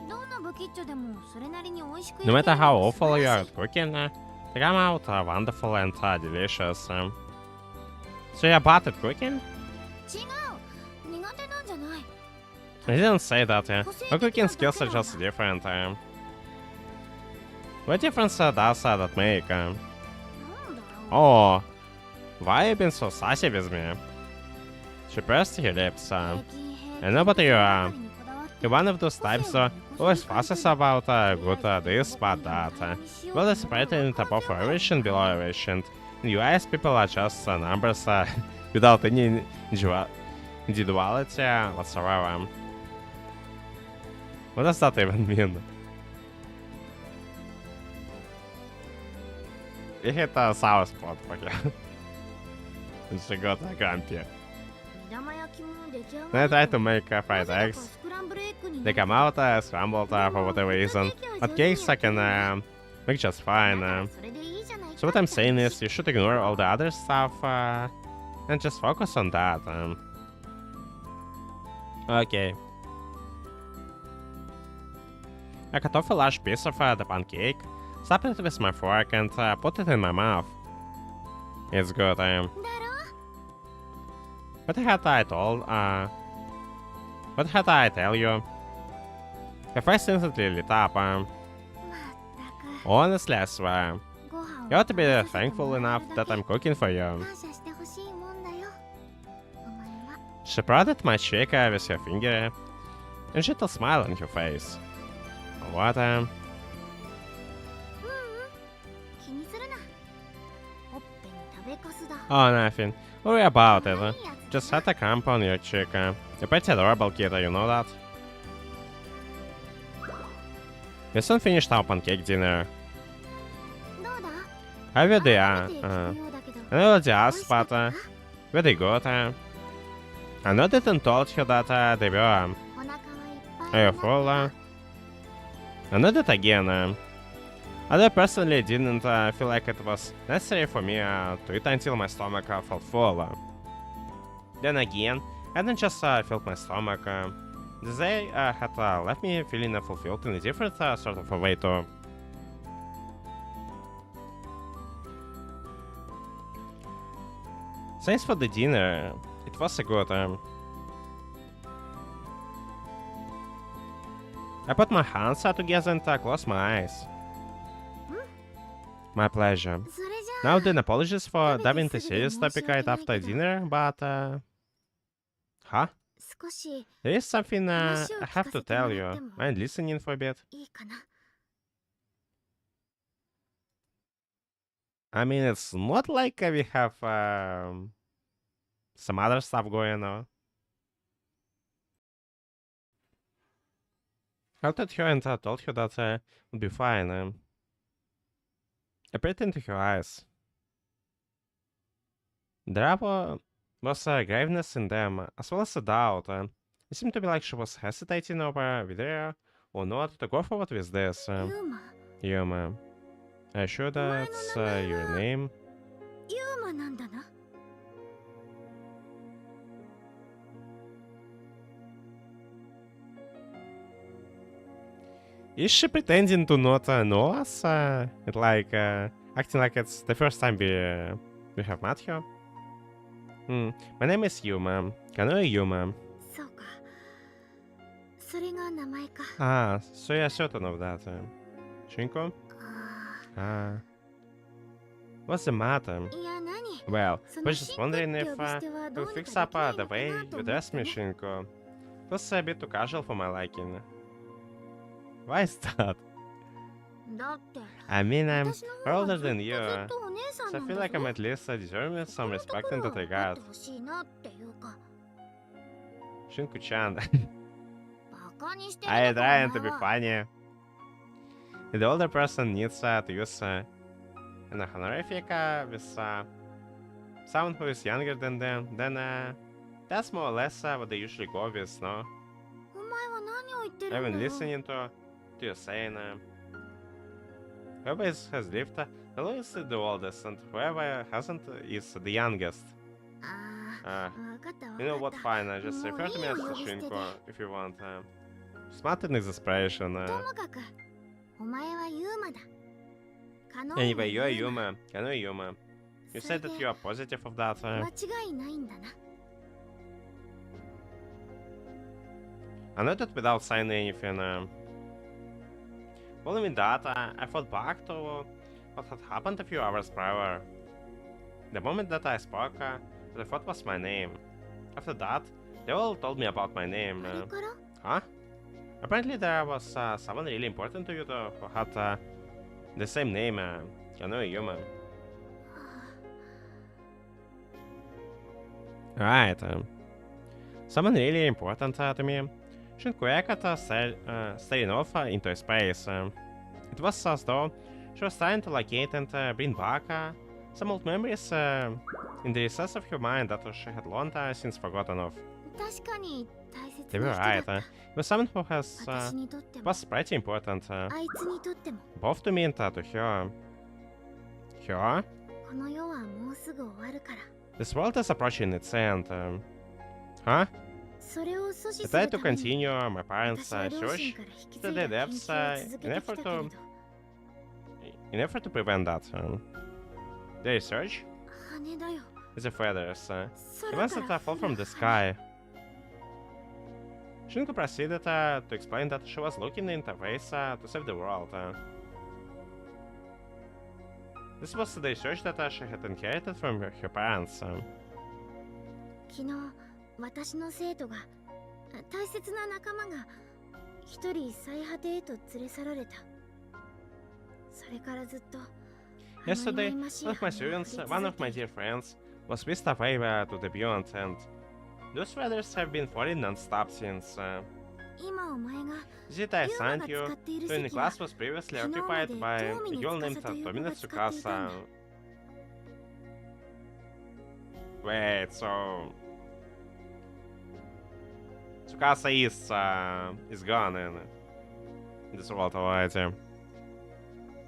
どんなブキッチョでもそれなりに美味しく No 焼け matter る how のは素 awful 晴 you ら are し at cooking, they come out wonderful and delicious. So you're bad at cooking? い違う苦手なんじゃない I didn't say that. My cooking skills are just different. What difference does that make? なんだろう Oh, why you been so sassy with me? She pressed her lips. 平均平 I know, but 均 you ば are かりにこだわって you're one of those types always fusses about good this, but that. Well, it's separated above average and below average, and in US people are just numbers without any individuality whatsoever. What does that even mean? You hit a sour spot, okay? She got grumpy. 目玉焼きも出来上 Then I が tried る to make fried なぜだか eggs. スクランブルエッグに They come out scrambled for whatever reason. But cakes I can make just だ fine. からそれでいいじゃない So what I'm saying is you should ignore all the other stuff and just focus on that. Okay. I cut off a large piece of the pancake, slapped it with my fork and put it in my mouth. It's good. だろ What had I told? What had I tell you? Her face instantly lit up. まったく Honestly, I swear. ご飯を You ought to be 食べさせて thankful もらえ enough るだ that け I'm cooking for you. 感謝してほしいもんだよお前は She prodded my cheek with her finger, and a gentle smile on her face. What? 気にするなほっぺに食べかすだ Oh, nothing. Worry about it. 可愛いやつだ Just set a camp on your cheek. You're pretty adorable, kid, you know that? We soon finished our pancake dinner. どうだ How were they? 改めて聞くようだけど I know what you 美味 asked, しかっ but たか were they good? I nodded and told her that they were. お腹はいっぱい Are you にな full? った I nodded again. Although I personally didn't feel like it was necessary for me to eat until my stomach felt full. Then again, I didn't just fill my stomach. They had left me feeling fulfilled in a different sort of a way too. Thanks for the dinner. It was a good. I put my hands together and closed my eyes. My pleasure. それじゃあ Now then, apologies for diving into serious topic right after dinner, but huh? 少し There is something I 話を聞 have か to せても tell らっ you. ても Mind listening for a bit? いいかな I mean, it's not like we have some other stuff going on. I looked at her and told her that would be fine. I peered into her eyes. There was graveness in them, as well as a doubt. It seemed to me like she was hesitating over whether or not to go forward with this. ユーマ Yuma. Are you sure that's your name? ユーマなんだな Is she pretending to not know us? Acting like it's the first time we have met her? My name is Yuma. Kanoi Yuma. そっそれが名前か。 so you're certain of that. Shinku? あ What's the matter? ーいや何 Well, そ I の was シ just ンクって wondering if 呼び捨てはど you うに fix か up できない the のか way なと you 思っ dress て me, ね。 Shinku. It was a bit too casual for my liking. Why is that? だって I mean, I'm 私の we're 方が older ずっと than ず you, っとお姉さ so ん I なん feel だ like I'm ぞ。 at least deserving そ some このと respect こ in ろ that 分かっ regard. てほしいなっていうか。 Shinku-chan. バカにしてる I のか trying お to 前 be は。 funny. The older person needs to use an honorific with someone who is younger than them, then that's more or less what they usually go with, no? お前は何を言ってる I've んだ been よ。 listening to you saying whoever has lived the longest is the oldest, and whoever hasn't is the youngest. ああ、分かった You know 分か what, った。 fine, just もう refer い to い me よ as 呼び捨てで。 Shinku if you want. Smart in his expression. ともかくお前はユーマだ。カノンは Anyway, ユ you're ーマ。 Yuma. I know Yuma. You それ said で that you are positive of that. 間違いないんだな。 I noted without saying anything. Following that, I thought back to what had happened a few hours prior. The moment that I spoke, what I thought was my name. After that, they all told me about my name. あれから Huh? Apparently there was someone really important to you who had the same name, Kano Yuma. Right. Someone really important to me. Shinku had staring off into space. It was as though she was trying to locate and bring back some old memories in the recess of her mind that she had long since forgotten of. 確かに大切 They were な人だ right. った。 It was someone who has 私にとっても was pretty important, あいつにとっても both to me and to her. Her? この世はもうすぐ終わるから。 This world is approaching its end. Huh? それを阻止 I する tried to ために continue my parents' 私は両 search 親から引き to 継い the だ研 depths 究を続け in てきた effort けれど to prevent that. The research 羽だよ。 is a feathers. It 空 must から not fall 降 from る the 羽。 sky. Shinku proceeded to explain that she was looking into ways to save the world. This was the research that she had inherited from her parents. 昨日私の生徒が大切な仲間が一人最果てへと連れ去られた。それからずっと Yesterday, one of my dear friends, was whisked away to the beyond, and those feathers have been falling non-stop since. 今お前が Zita, I ユーマ signed が you 使っている to in the 席は class was previously 昨日ま occupied で by 興味 a に girl 司 named という子 Tomina が使っていたんだ。 Tsukasa. Wait, so Tsukasa is gone in this world already.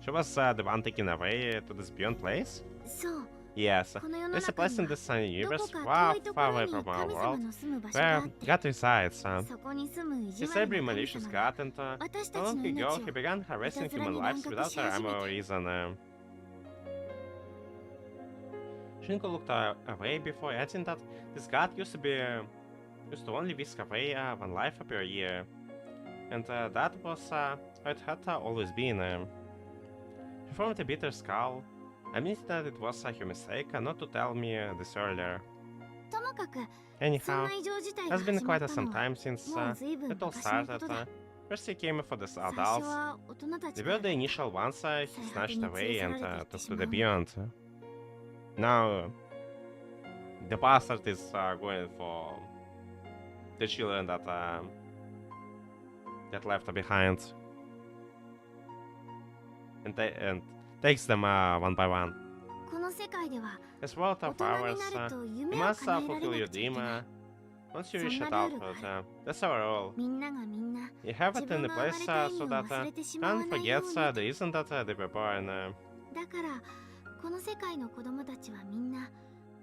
She was the one taken away to this beyond place? そう。 Yes, この世の there's a 中 place に in は this sunny どこ universe か far, 遠いとこ far ろ away に from our 神様 world の住む場所があ where って、 God resides. そこに住む意地 This 悪 every な神 malicious 様が God, and 私た not ちの long ago 命 he を began harassing human lives without a rhyme or reason. Shinku looked away before adding that this god used to only whisk away one life per year, and that was how it had always been. She formed a bitter scowl, admitting that it was her mistake not to tell me this earlier. ともかくそん Anyhow, な異常事態が it's been 始まっ quite た some のは time since もう随分 it all 昔のこ started. とだ。 First he came for the 最初 adults. は大人た They ちか were ら the initial ones he snatched away and took to the 連れ去られていってしまう。 beyond. Now, the bastard is going for the children that left behind, and takes them one by one. この世界では This world 大 of 人に ours, なると you 夢を must 叶えられ fulfill な your くちゃいけ dream ない。 once you reach そんな adulthood. ルールがある。 That's our rule. みんながみんな You have 自 it in 分 the の生ま place れた意 so 味を that 忘れてしまわ none ないよ forgets うに。 the reason that they were born. だからこの世界の子供たちはみんな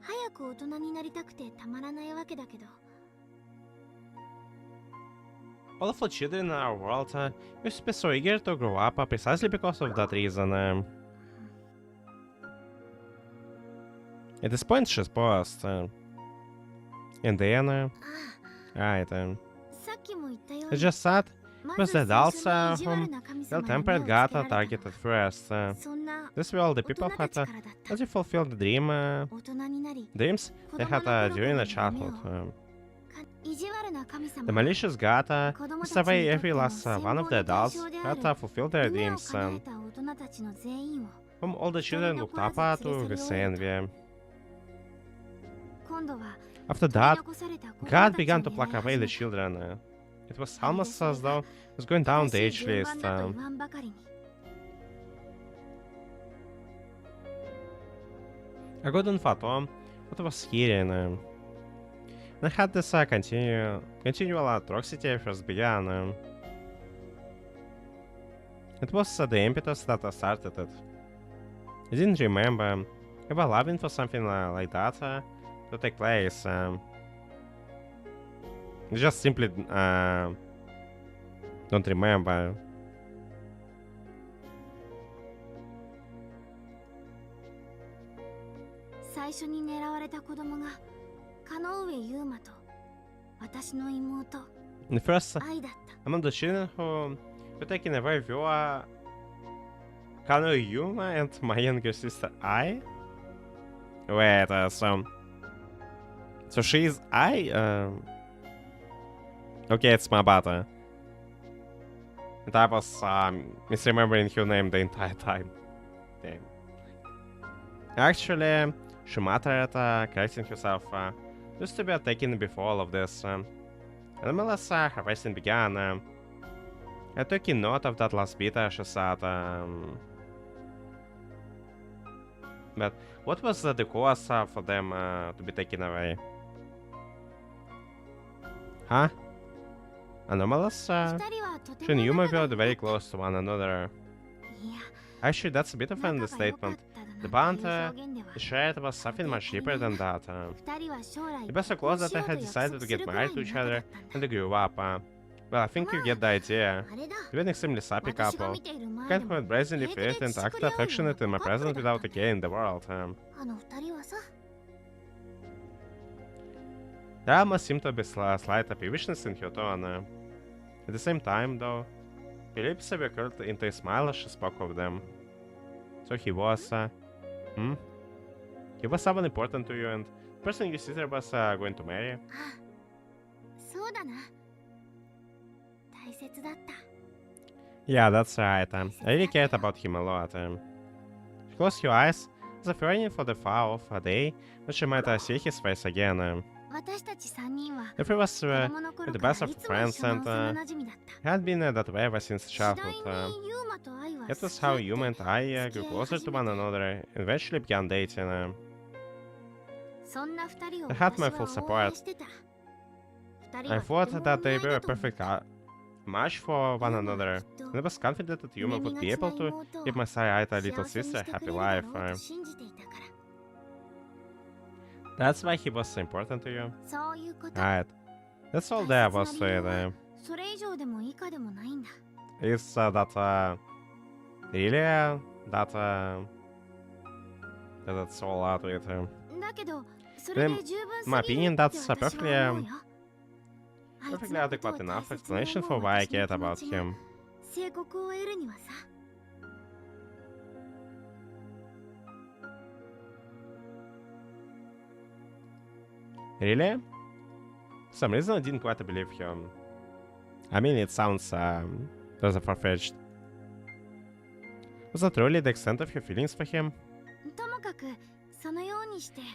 早く大人になりたくてたまらないわけだけど、 All of the children in our world used to be so eager to grow up precisely because of that reason. At this point, she's paused. And then, あ right, あ、さっ It's just sad because the adults whom ill-tempered got targeted first. These were all the people who had as you fulfilled the dreams they had during their childhood. The malicious god is away every last one of the adults who had fulfilled their dreams, whom all the children looked up to with envy. After that, God began to pluck away the children. It was almost as though it was going down the age list. I couldn't fathom what I was hearing. I had this continual atrocity first began. It was the impetus that started it. I didn't remember ever loving for something like that to take place. Just simply don't remember. The first among the children who were taken away were Kano Yuma and my younger sister Ai. Wait, so she's Ai? Okay, it's my bad. And I was misremembering her name the entire time. Damn. Actually, she mattered correcting herself. Used to be taken before all of this. And unless her racing began, I took in note of that last bit she said. But what was the cause for them to be taken away? Huh? Anomalous? She and Yuma were very close to one another. Actually, that's a bit of an understatement. The bond they shared was something much deeper than that. They were so close that they had decided to get married to each other and they grew up. Well, I think you get the idea. They were an extremely sappy couple. Kind who had brazenly flirted and acted affectionate in my presence without a care in the world. There almost seemed to be slight peevishness in her tone. At the same time, though, her lips were curled into a smile as she spoke of them. So he was, He was someone important to you and the person your sister was going to marry? Yeah, that's right. I really cared about him a lot. She closed her eyes as if yearning for the far off day when she might see his face again. The three was the best of friends and had been that way ever since childhood. That was how Yuma and I grew closer to one another and eventually began dating. They had my full support. I thought that they were a perfect match for one another, and I was confident that Yuma would be able to give my side-eyed little sister a happy life. That's why he was so important to you? Right. That's all there was to it. Is that really that's all out of it. In my opinion, that's perfectly adequate enough explanation for why I cared about him. Really? For some reason I didn't quite believe him. I mean, it sounds rather far-fetched. Was that really the extent of your feelings for him?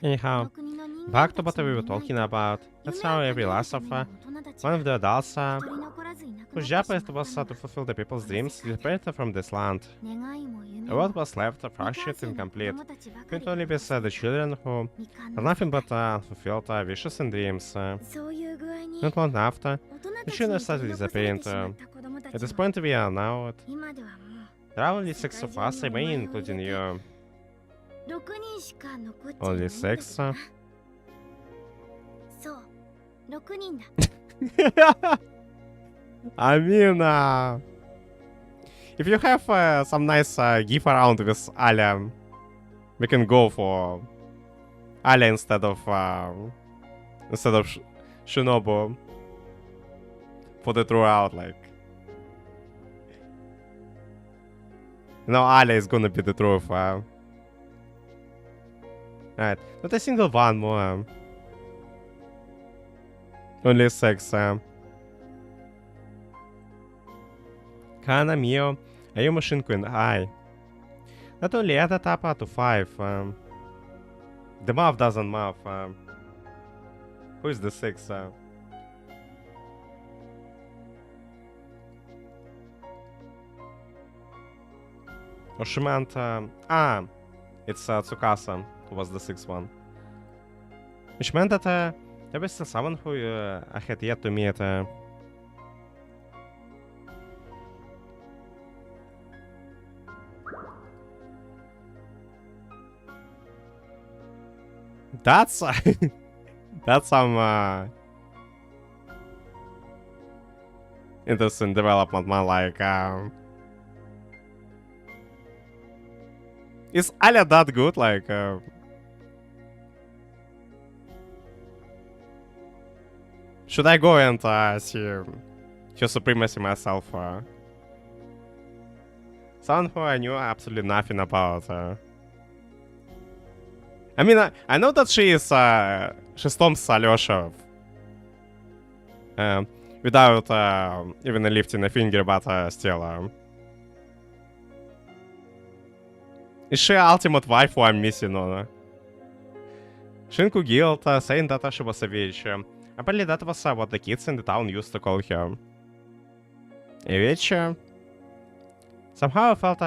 Anyhow, back to what we were talking about. That's how every last of one of the adults whose job it was to fulfill the people's dreams disappeared from this land. The world was left fractured and incomplete, not only with the children who had nothing but unfulfilled wishes and dreams. Not long after, the children started disappearing too. At this point we are now there are only 6 of us remaining, including you. Only 6? I mean, if you have some nice gift around with Alia, we can go for Alia instead of Shinobu. put it throughout, like. No, Alia is gonna be the truth. Alright, not a single one more. Only 6. Kana, Mio, Ayumu, Shinku, and I. Not only added up to 5. The math doesn't math. Who is the 6? Or she meant... it's Tsukasa, who was the 6th one. Which meant that there was still someone who I had yet to meet. That's... that's some... interesting development, man, like... Is Alia that good? Like, should I go and see her supremacy myself? Someone who I knew absolutely nothing about. I mean, I know that she is Shestom's Alyosha. Without even lifting a finger, but still. Is she ultimate wife I'm missing on? Shinku Guild saying that she was a witch. Apparently that was what the kids in the town used to call her. A witch? Somehow I felt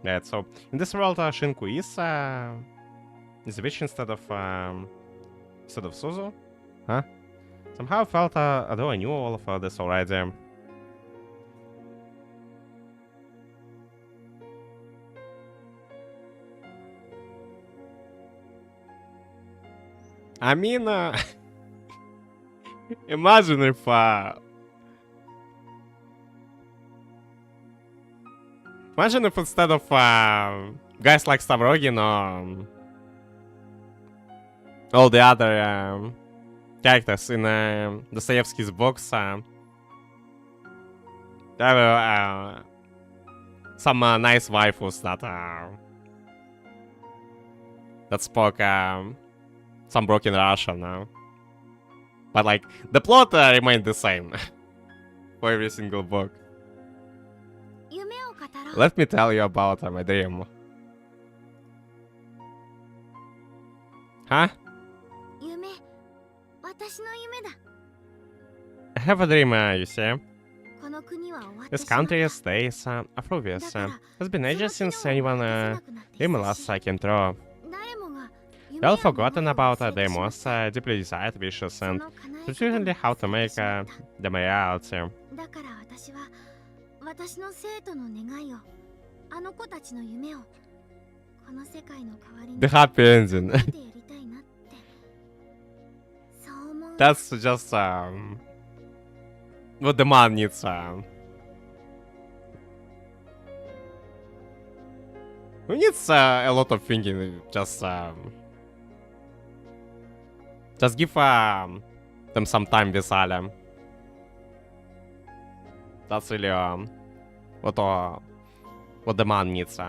yeah, so in this world Shinku is a witch instead of Suzu? Huh? Somehow I felt although I knew all of this already. I mean, imagine if instead of guys like Stavrogin or all the other characters in Dostoevsky's books, there were some nice waifus that spoke some broken Russian now. But like, the plot remained the same for every single book. Let me tell you about my dream. Huh? I have a dream, you see. This country stays oblivious. It's been ages since anyone even last came through. Well forgotten about their most deeply desired wishes and particularly how to make them reality. The happy ending. That's just what the man needs. Who needs a lot of thinking? Just give them some time with Alia. That's really what the man needs.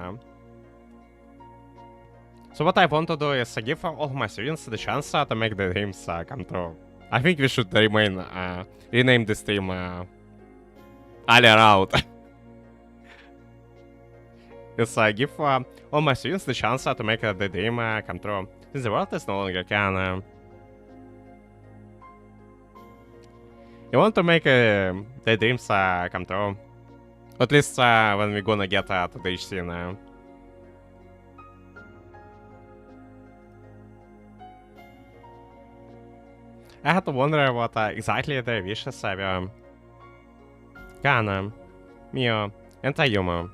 So what I want to do is give all my students the chance to make their dreams come true. I think we should rename this team Alia Route. Yes, give all my students the chance to make the dream come true. Since the world is no longer can. You want to make the dreams come true. At least when we're gonna get to the HC now. I had to wonder what exactly the wishes were. Kana, Mio, and Ayumu.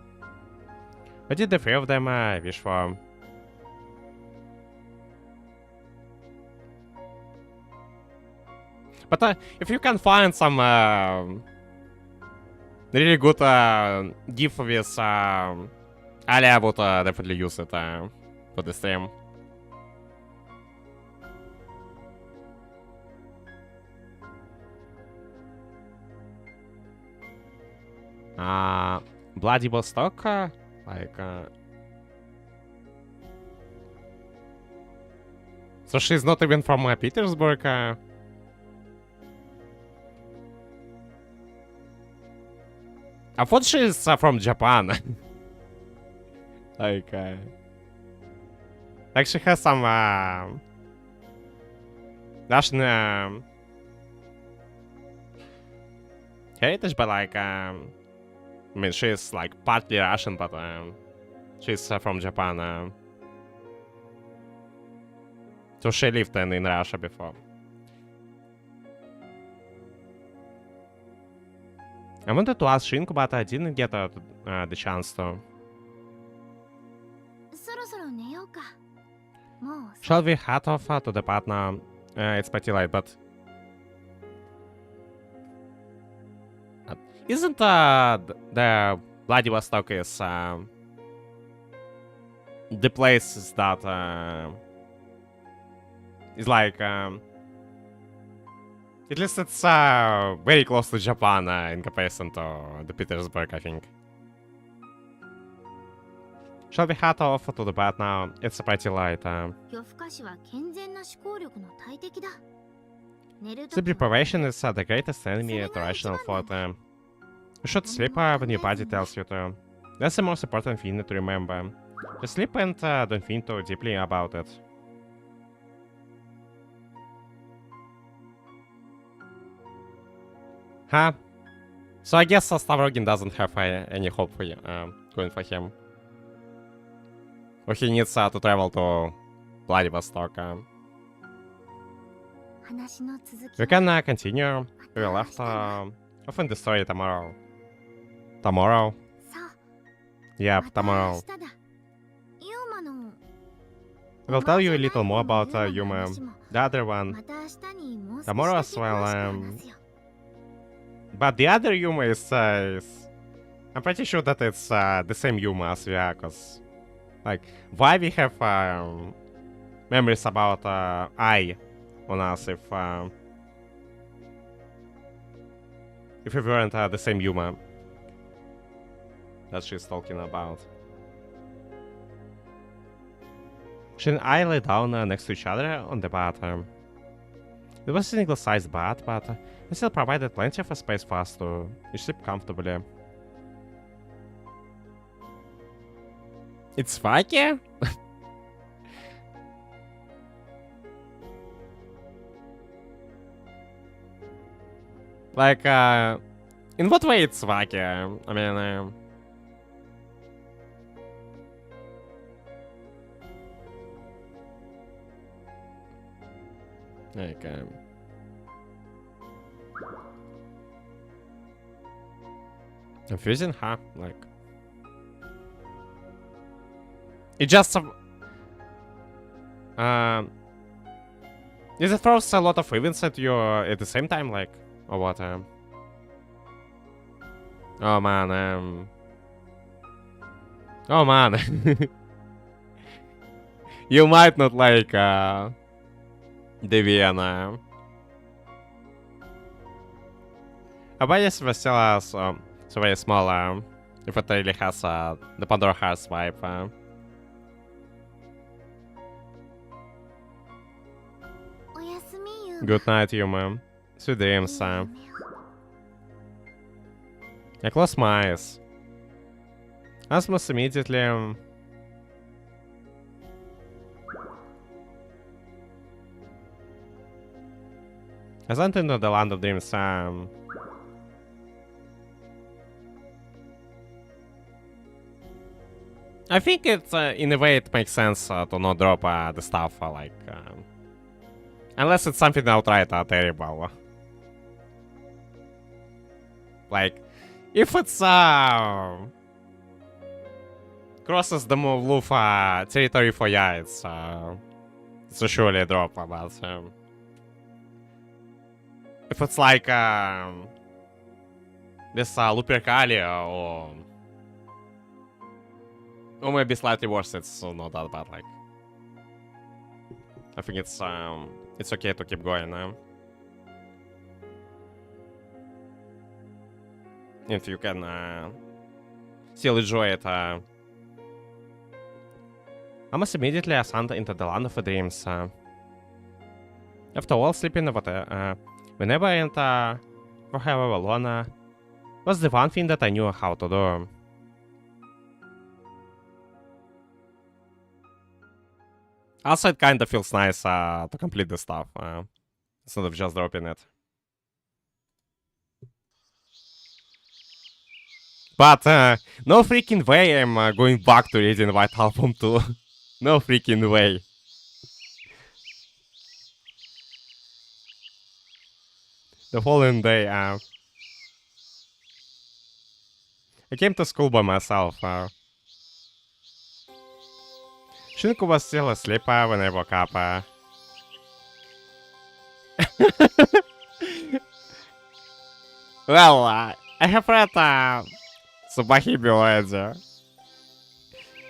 What did the three of them wish for? But if you can find some really good gift with Alia, would definitely use it for the stream. Vladivostok? Like, so she's not even from Petersburg? I thought she's from Japan. Like she has some Russian heritage, but like, I mean, she's like partly Russian, but she's from Japan. So she lived in Russia before. I wanted to ask Shinku, but I didn't get the chance to. そろそろ寝ようか。もう Shall we head off to the path now? It's pretty late, but isn't the Vladivostok is the place that is like at least it's very close to Japan in comparison to the Petersburg, I think. Shall we head off to the bed now? It's pretty late. 夜更かしは健全な思考力の大敵だ。寝る Sleep 時は deprivation is the greatest enemy to rational thought. You should sleep when your body tells you to. That's the most important thing to remember. Just sleep and don't think too deeply about it. Huh? So I guess Stavrogin doesn't have any hope for going for him. Or he needs to travel to Vladivostok. 話の続き We は can continue. We will have to open the story tomorrow. Tomorrow? そう Yep, また tomorrow. 明日だ。ユーマの We'll tell you a little more about ユー Yuma. マの話も The other one. また明日にもう少し Tomorrow だ as け well, 詳しく話すよ。 But the other Yuma is I'm pretty sure that it's the same Yuma as we are, cause like why we have memories about I on us if we weren't the same Yuma that she's talking about. She and I lay down next to each other on the bed. It was a single-sized bed, but it still provided plenty of space for us to sleep comfortably. It's Vaki? Like, in what way it's Vaki? I mean, like, confusing, huh? Like, it just it throws a lot of events at you at the same time, like, or what? Oh man, oh man, you might not like the Vienna. But yes, we're still so very small. If it really has the Pandora Hearts vibe. おやすみユーマ Good night, Yuma. Sweet dreams. いい夢を I close my eyes. Almost immediately. I went into the land of dreams. I think it's in a way it makes sense to not drop the stuff like unless it's something outright terrible. Like if it's crosses the Move territory for yeah, it's surely a drop. But if it's like this Lupercalia or maybe slightly worse, it's not that bad. Like I think it's okay to keep going. if you can still enjoy it. Almost immediately I ascended into the land of the dreams. After all, sleeping whenever I enter for however alone was the one thing that I knew how to do. Also, it kind of feels nice to complete the stuff instead of just dropping it. But no freaking way I'm going back to reading White Album 2. No freaking way. The following day, I came to school by myself. Shinku was still asleep when I woke up. Well, I have read Subahimi already.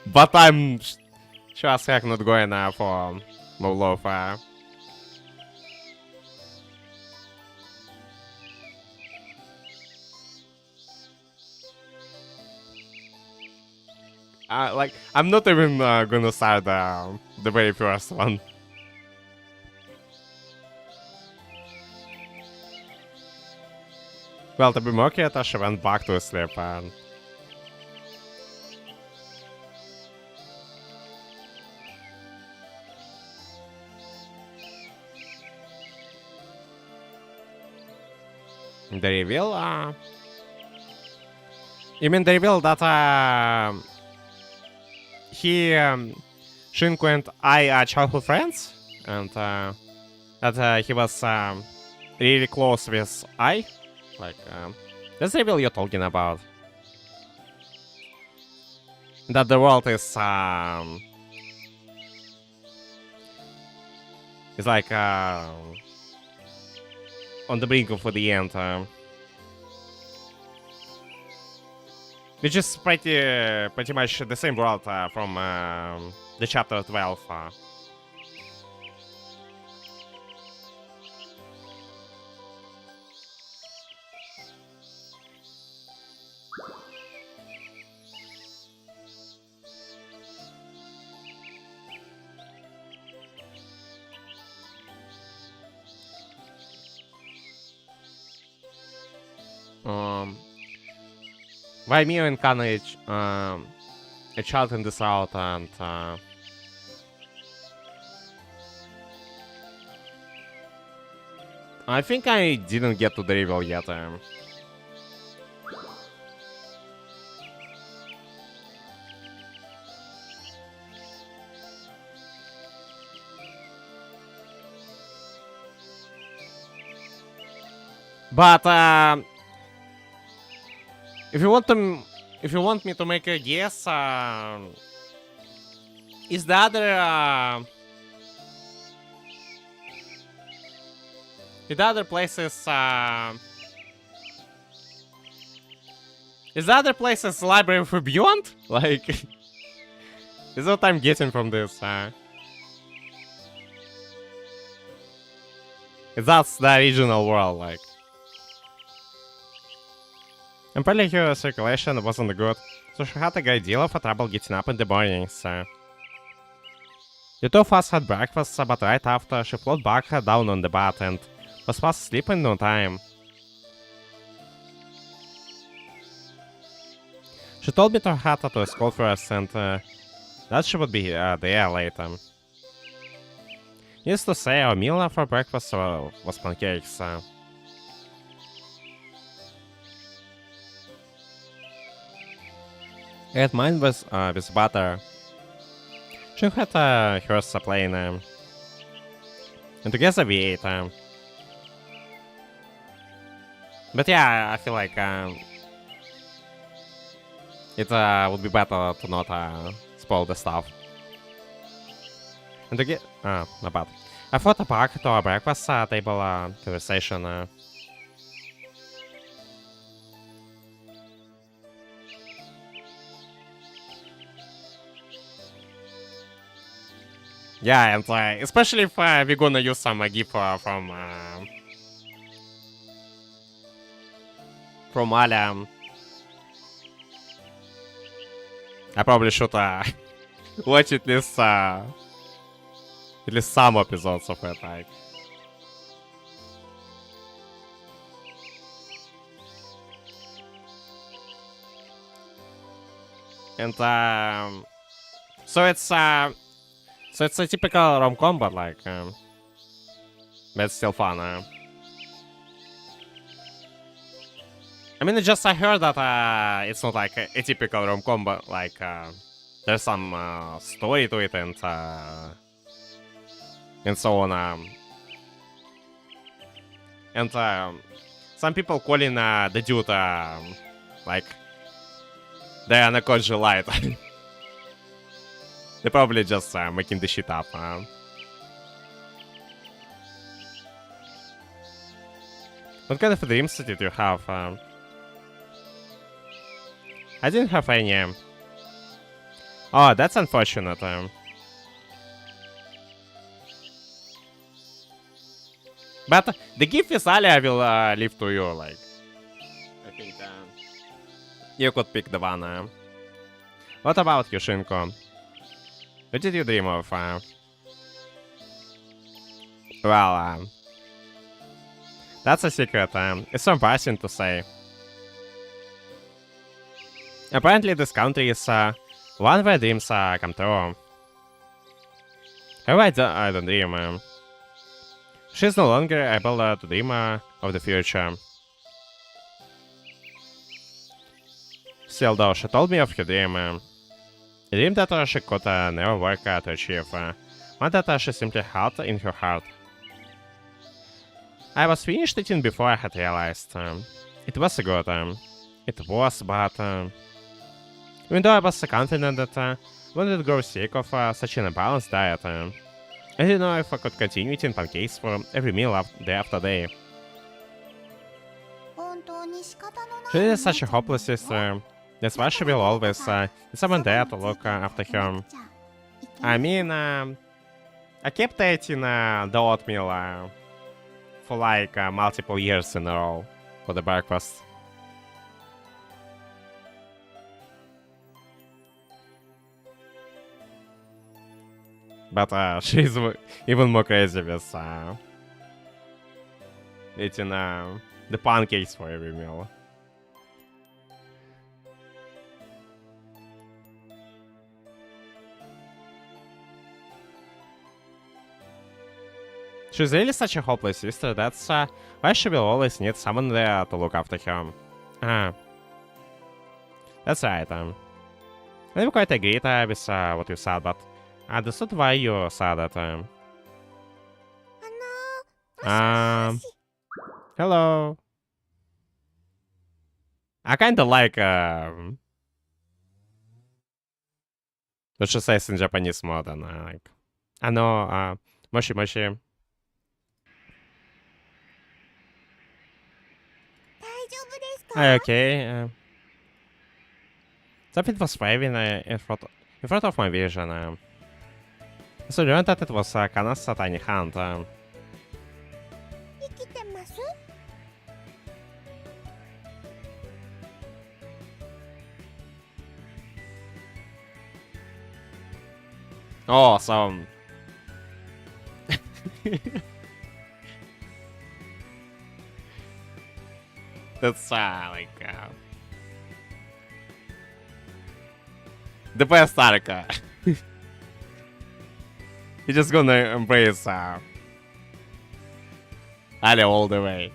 But I'm sure as heck not going for Molov. Like, I'm not even gonna start the very first one. Well, to be more accurate, she went back to sleep and... The reveal, you mean the reveal that, Shinku and I are childhood friends? And, that he was, really close with I? Like, that's the reveal you're talking about. That the world is like, on the brink of the end. Which is pretty much the same world from the chapter 12. Why me encourage a child in this route and I think I didn't get to the reveal yet. But if you want me to make a guess, is the other places Library for Beyond? Like, is what I'm getting from this. That's the original world, like. I'm pretty sure circulation wasn't good, so she had a great deal of trouble getting up in the mornings. The two of us had breakfast, but right after, she floated back down on the bed and was fast asleep in no time. She told me to head to school first and that she would be there later. Needless to say, our meal for breakfast was pancakes. I had mine with butter. She had hers plain, and together we ate. But yeah, I feel like it would be better to not spoil the stuff. And again, not bad. I thought back to our breakfast table conversation. Yeah, and especially if we're gonna use some GIF from Alia. I probably should watch at least some episodes of it, like. And so it's a typical rom-com, but like but it's still fun. I mean, I heard that it's not like a typical rom-com, but like there's some story to it and so on. And some people calling the dude like Diana Koji Light. They're probably just making the shit up. What kind of dreams did you have? I didn't have any. Oh, that's unfortunate. But the gift is Ali I will leave to you, like. I think you could pick the one. What about you, Shinku? What did you dream of? Well, that's a secret. It's so embarrassing to say. Apparently, this country is one where dreams come true. However, I don't dream. She's no longer able to dream of the future. Still, though, she told me of her dream. A dream that she could never work to achieve. One that she simply had in her heart. I was finished eating before I had realized. It was good. It was, but even though I was confident that I wanted to grow sick of such an imbalanced diet, I didn't know if I could continue eating pancakes for every meal day after day. She is such a hopeless sister. That's why she will always need someone there to look after her. I mean, I kept eating the oatmeal for like multiple years in a row for the breakfast. But she's even more crazy with eating the pancakes for every meal. She's really such a hopeless sister, that's why she will always need someone there to look after her. That's right. I never quite agreed with what you said, but I understood why you said that. Hello. I kinda like what she says in Japanese more than like. I know, moshi moshi. Are you okay? Something was waving in front of my vision. So you learned that it was Kana's tiny hand. Awesome. That's like the best arc. He's just gonna embrace Ali all the way.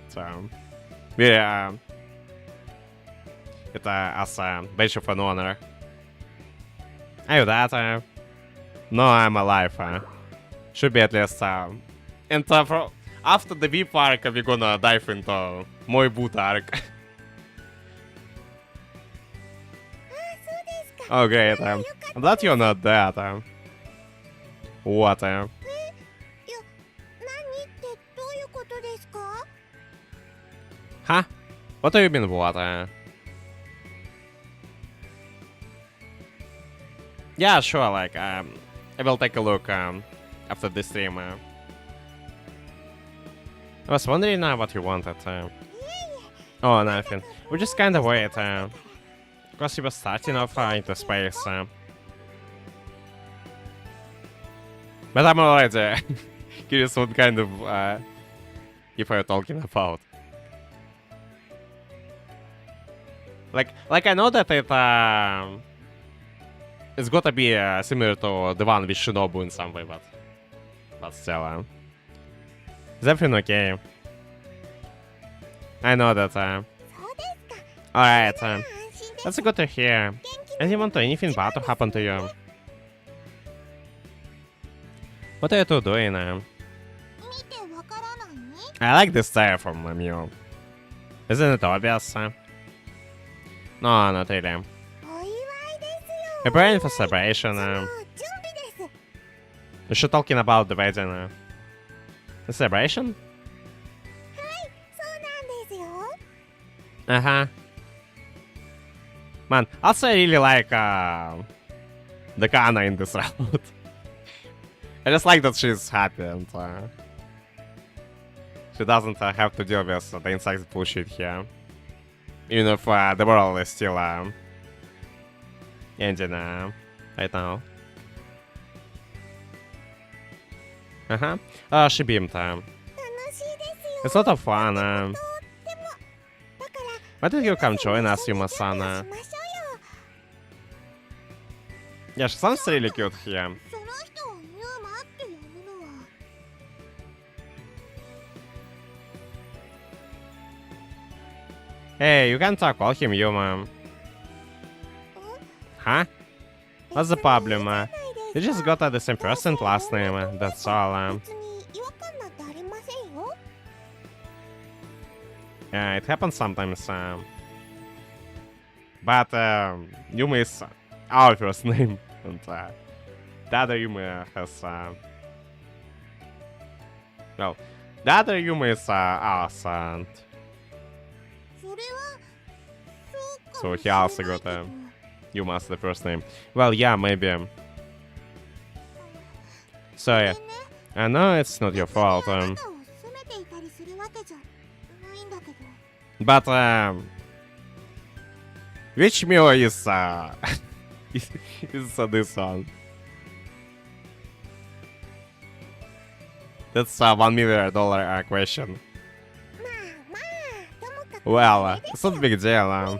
So yeah, it as a badge of an honor. Are you that? No, I'm alive. Should be at least. And after the VIP arc, we're gonna dive into Moi Boot arc. Oh great, I'm glad you're not dead. What? Huh? What do you mean what? Yeah, sure, like, I will take a look after this stream. I was wondering what you wanted. Oh, nothing. We just kinda wait. Because he was starting off into space. But I'm already curious what kind of if you're talking about. Like I know that it's gotta be similar to the one with Shinobu in some way, but still, is everything okay? I know that. Alright, that's good to hear. Anything bad to happen to you? What are you two doing? I like this style from Mew. Isn't it obvious? No, not really. Preparing for celebration. You should talking about the wedding. The celebration? Uh-huh. Man, also I really like the Kana in this round. I just like that she's happy and she doesn't have to deal with the insect bullshit here. Even if the world is still ending right now. Uh-huh. She beamed. It's a lot of fun. Why did you come join us, Yuma-san? Yeah, she sounds really cute here. Hey, you can't call him Yuma. Huh? What's the problem? You just got the same person last name, that's all. Yeah, it happens sometimes. But Yuma is our first name, and the other Yuma has. Well, the other Yuma is us, and so he also got Yuma as the first name. Well, yeah, maybe. Sorry. I know it's not your fault. But which Mew is is this one? That's a $1 million question. Well, it's not a big deal.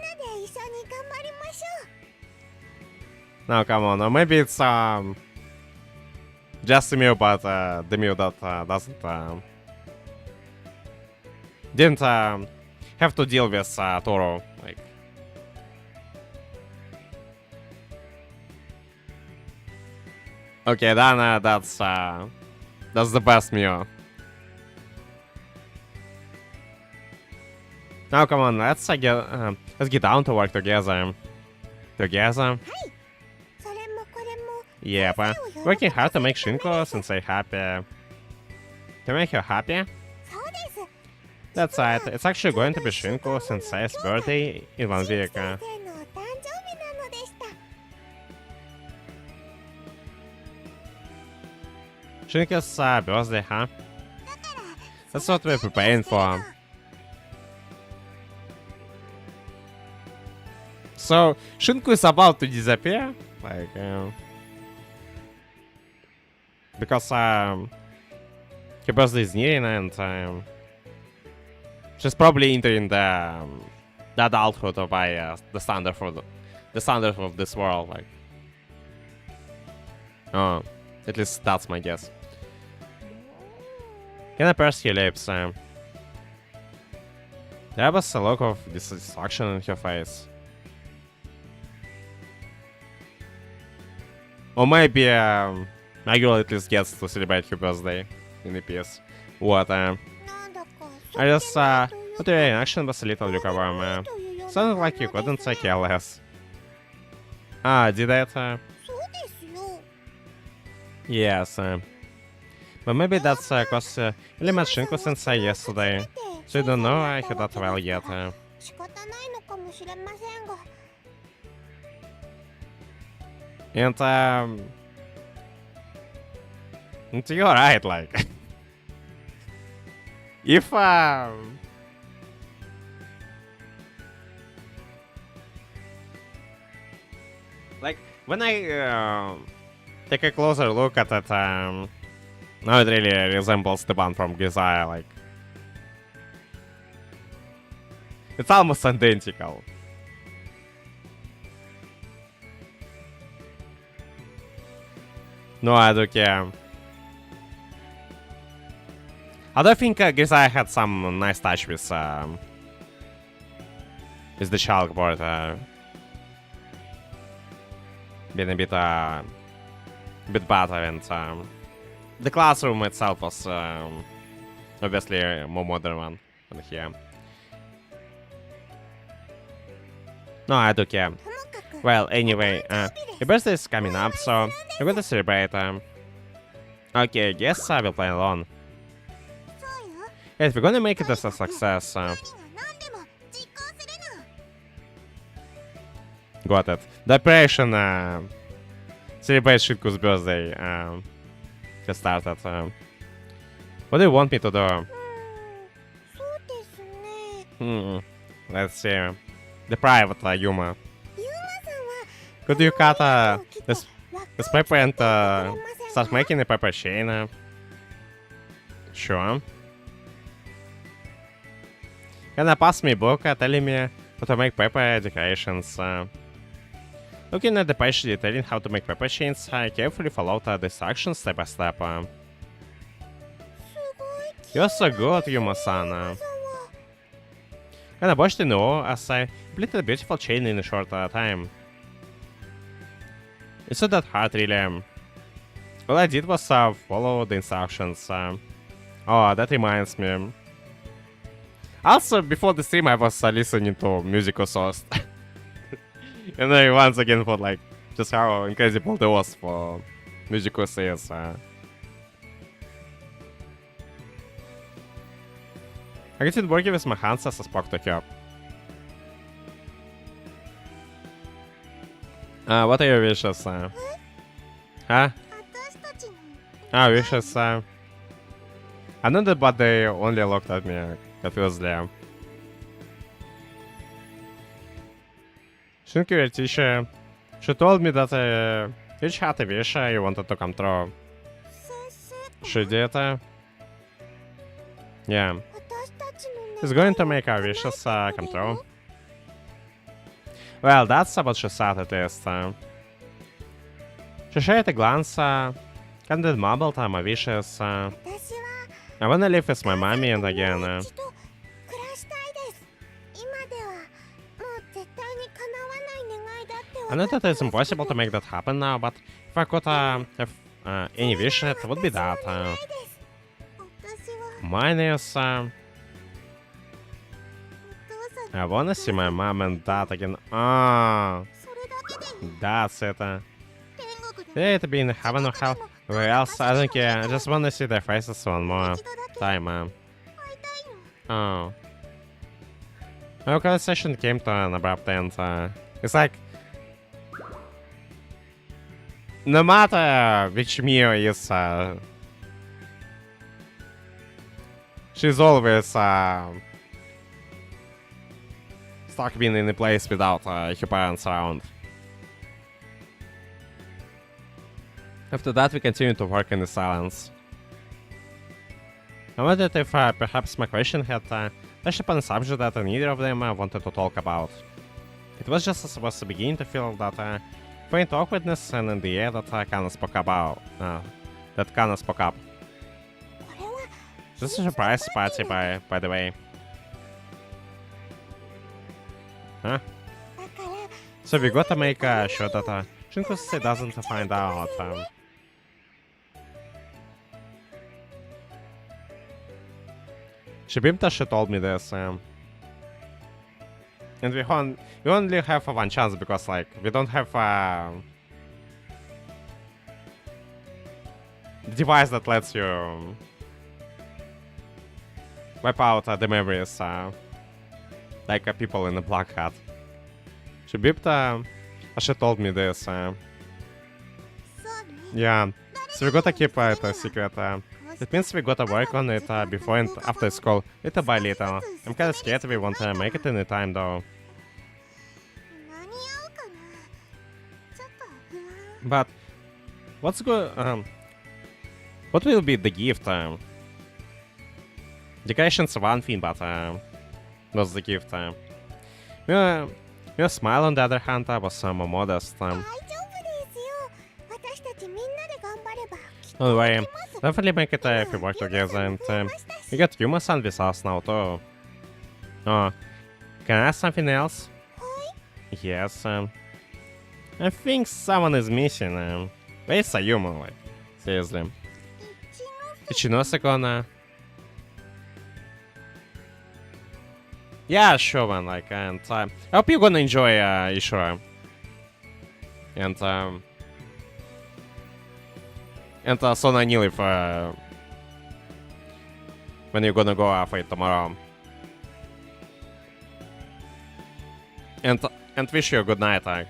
No, come on. Or maybe it's just a Mew, but the Mew that doesn't didn't have to deal with Toro. Like, okay, then that's the best Mew. Now, come on, let's get down to work together. Yep, working hard to make Shinku Sensei happy. To make her happy? That's right, it's actually going to be Shinku Sensei's birthday in 1 week. Shinku's birthday, huh? That's what we're preparing for. So, Shinku is about to disappear? Like, because her birthday is nearing and she's probably entering the adulthood by the standard of this world. Like, oh, at least that's my guess. Can I press your lips? There was a look of dissatisfaction in her face. Or maybe my girl at least gets to celebrate her birthday in the piece. What? I just but your reaction was a little lukewarm. Sounded like you couldn't say care less. Did that? Yes. But maybe that's cause you met Shinku Sensei yesterday, so you don't know her that well yet. And you're right, like if I Like, when I take a closer look at it, now it really resembles the one from Gizaya, like... It's almost identical. No, I don't care. I do think Gizaya had some nice touch with the chalkboard. Being a bit better, and the classroom itself was obviously a more modern one than here. No, I don't care. Well, anyway, your birthday is coming up, so we're going to celebrate. Okay, I guess I will play alone. Yes, we're gonna make it as a success. Got it. The operation celebrate Shinku's birthday has started. What do you want me to do? Let's see. The private humor. Could you cut this paper and start making a paper chain? Sure. Can I pass me a book telling me how to make paper decorations? Looking at the page detailing how to make paper chains, I carefully followed the instructions step by step. You're so good, Yuma-san. And I watched to know as I completed a beautiful chain in a short time. It's not that hard, really. All I did was follow the instructions. Oh, that reminds me. Also, before the stream, I was listening to musical source. And I once again thought, like, just how incredible it was for musical sales. I continued working with my hands as I spoke to her. What are your wishes? Huh? Wishes. I know that, but they only looked at me confusedly. Shinku, your teacher, she told me that each had a wish you wanted to come true. She did. Yeah. She's going to make our wishes come true. Well, that's what she said at least. She shared a glance, kind of mumbled my wishes. I wanna live with my mommy and again. I know that it's impossible to make that happen now, but if I could have any wish, it would be that. Mine is... I wanna see my mom and dad again. That's it. Yeah, to be in heaven or hell. Where else? I don't care. I just wanna see their faces one more time. Oh. Our conversation came to an abrupt end. It's like... No matter which Mio is... she's always... stuck being in a place without her parents around. After that, we continue to work in the silence. I wondered if perhaps my question had touched upon a subject that neither of them wanted to talk about. It was just as I was beginning to feel that faint awkwardness and in the air that Kana spoke about. That Kana spoke up. This is a surprise party, by the way. Huh? So we gotta make sure that Shinku doesn't find out. She beamed as she told me this. And we only have one chance because, like, we don't have the device that lets you wipe out the memories. Like people in a black hat. She beeped as she told me this. Yeah, so we gotta keep it a secret. It means we gotta work on it before and after school, little by little. I'm kinda scared we won't make it any time though. But what's good? What will be the gift? Decorations are one thing, but what's the gift? Your smile, on the other hand, was more modest. Don't worry, definitely make it if we work together, and you got Yuma-san with us now too. Oh, can I ask something else? Yes, I think someone is missing. Where's Sayuma, like, seriously? Ichinose-gonna... Yeah, sure, man, like, and I hope you're gonna enjoy Ishura. And Sona Nili for when you're gonna go for it tomorrow. And wish you a good night, like.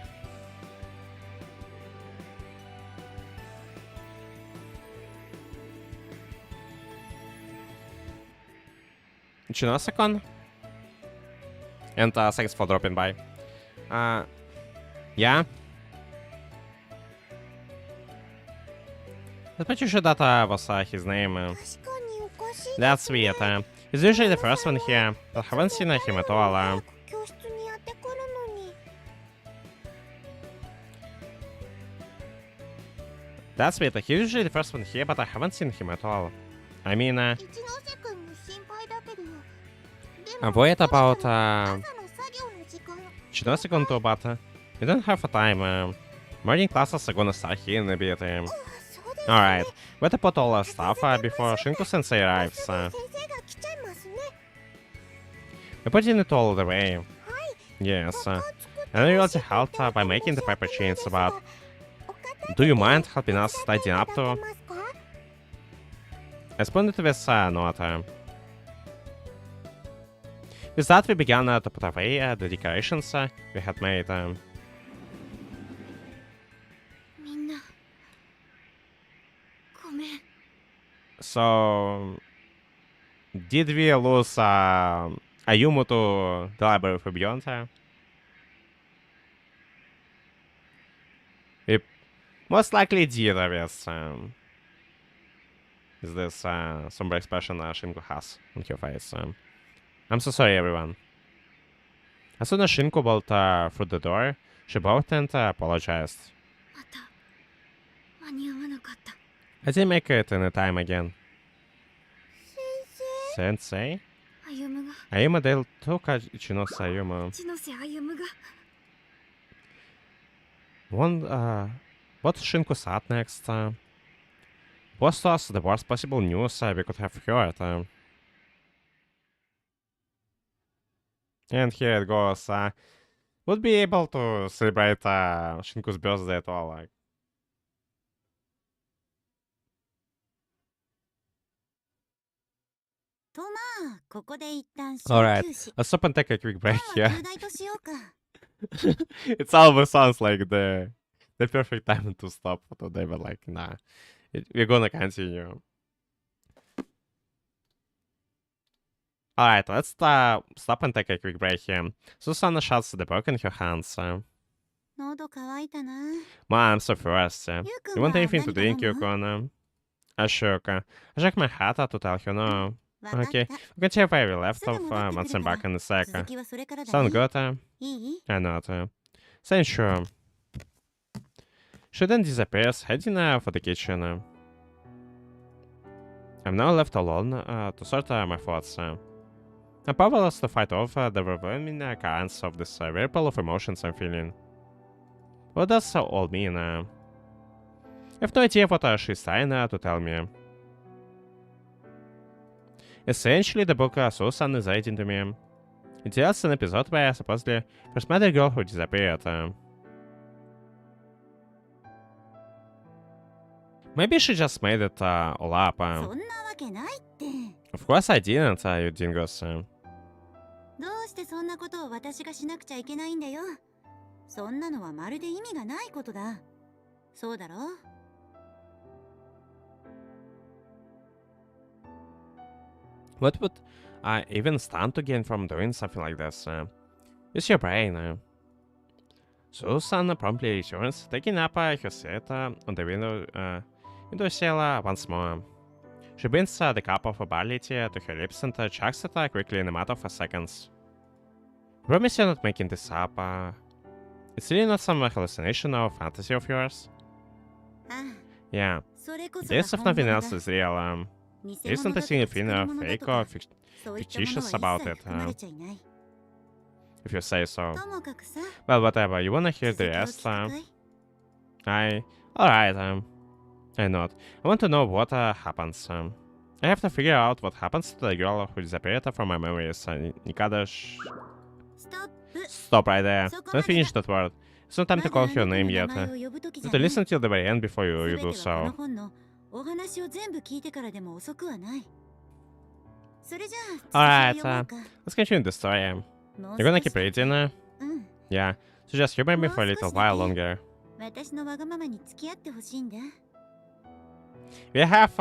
Chinose-kun? And thanks for dropping by. Yeah? I'm pretty sure that was his name. That's weird. He's usually the first one here, but I haven't seen him at all. That's weird. He's usually the first one here, but I haven't seen him at all. I mean, I'm worried about Chinose-kun too, but we don't have time. Morning classes are gonna start here in a bit. Alright, better put all our stuff before Shinku-sensei arrives. We're putting it all the way. Yes, and we also helped by making the paper chains, but do you mind helping us tidying up too? I responded to this note. With that, we began to put away the decorations we had made. So, did we lose Ayumu to the Library for Beyond? We most likely did, I guess. Is this somber expression Shinku has on her face? I'm so sorry, everyone. As soon as Shinku walked through the door, she bowed and apologized. I didn't make it in time again. Sensei? Ayuma del took Ichinose Ayuma. What Shinku said next was to us the worst possible news we could have heard. And here it goes. Would be able to celebrate Shinku's birthday at all, like. Alright, let's stop and take a quick break here. It almost sounds like the perfect time to stop for today, but like, nah. We're gonna continue. Alright, let's stop and take a quick break here. Susanna shuts the book in her hands. Ma, I'm so thirsty. You want anything to drink, Yukon? I shook my head to tell her no. Okay, we can check where we left off once I'm back in a sec. Sound good? I not. Saying sure. She then disappears, heading for the kitchen. I'm now left alone to sort my thoughts. I'm powerless to fight off the overwhelming currents of this whirlpool of emotions I'm feeling. What does all mean? I have no idea what she's trying to tell me. Essentially, the book Susan is writing to me. It tells an episode where I supposedly first met a girl who disappeared. Maybe she just made it all up. Of course I didn't, you dingoes. どうしてそんなことを私がしなくちゃいけないんだよ。そんなのはまるで意味がないことだ。そうだろう? What would I even stand to gain from doing something like this? Use your brain. Susan promptly returns, taking up her seat on the window sill once more. She brings the cup of barley tea to her lips and chugs it quickly in a matter of seconds. Promise you're not making this up. It's really not some hallucination or fantasy of yours? Yeah, それこそ this, が if 本 nothing 物だ else, is real. 偽 There 物 isn't だ a と single か thing 作り物だ fake と or かそういったものは fictitious about 一 it, 切含まれちゃいない if you say so. ともかくさ Well, whatever, you wanna hear 続 the きを聞 rest? くかい Alright, I not. I want to know what happens. I have to figure out what happens to the girl who disappeared from my memories. Nikadaストップ Stop right there. So come Don't on, finish Ida. that word. It's not time to まだ call her あなた name の yet. 名前を呼ぶ時じ You ゃ have to ない listen till the very end before you 全 do てはこの so. 本のお話を全部聞いてからでも遅くはないそれじゃあ Alright, 続きを読もうか let's continue the story. もう You're gonna 少し keep reading? うん Yeah. So just humor me for a little while longer. 私のわがままに付き合ってほしいんだ We have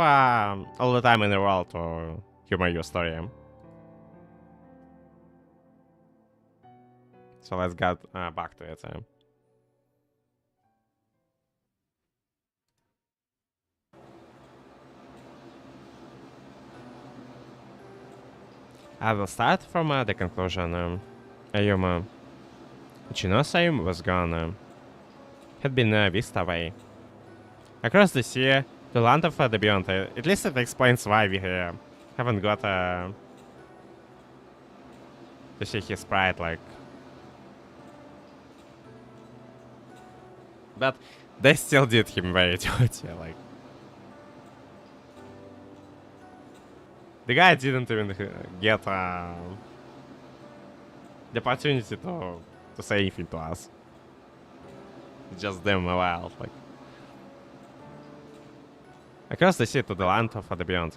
all the time in the world to humor your story. So let's get back to it. I will start from the conclusion. Ayuma. Ichino-Sayum was gone. Had been whisked away. Across the sea, the land of the beyond. At least it explains why we haven't got to see his sprite, like. But they still did him very dirty, like. The guy didn't even get the opportunity to say anything to us. Just them a while, like. Across the sea to the land of the beyond.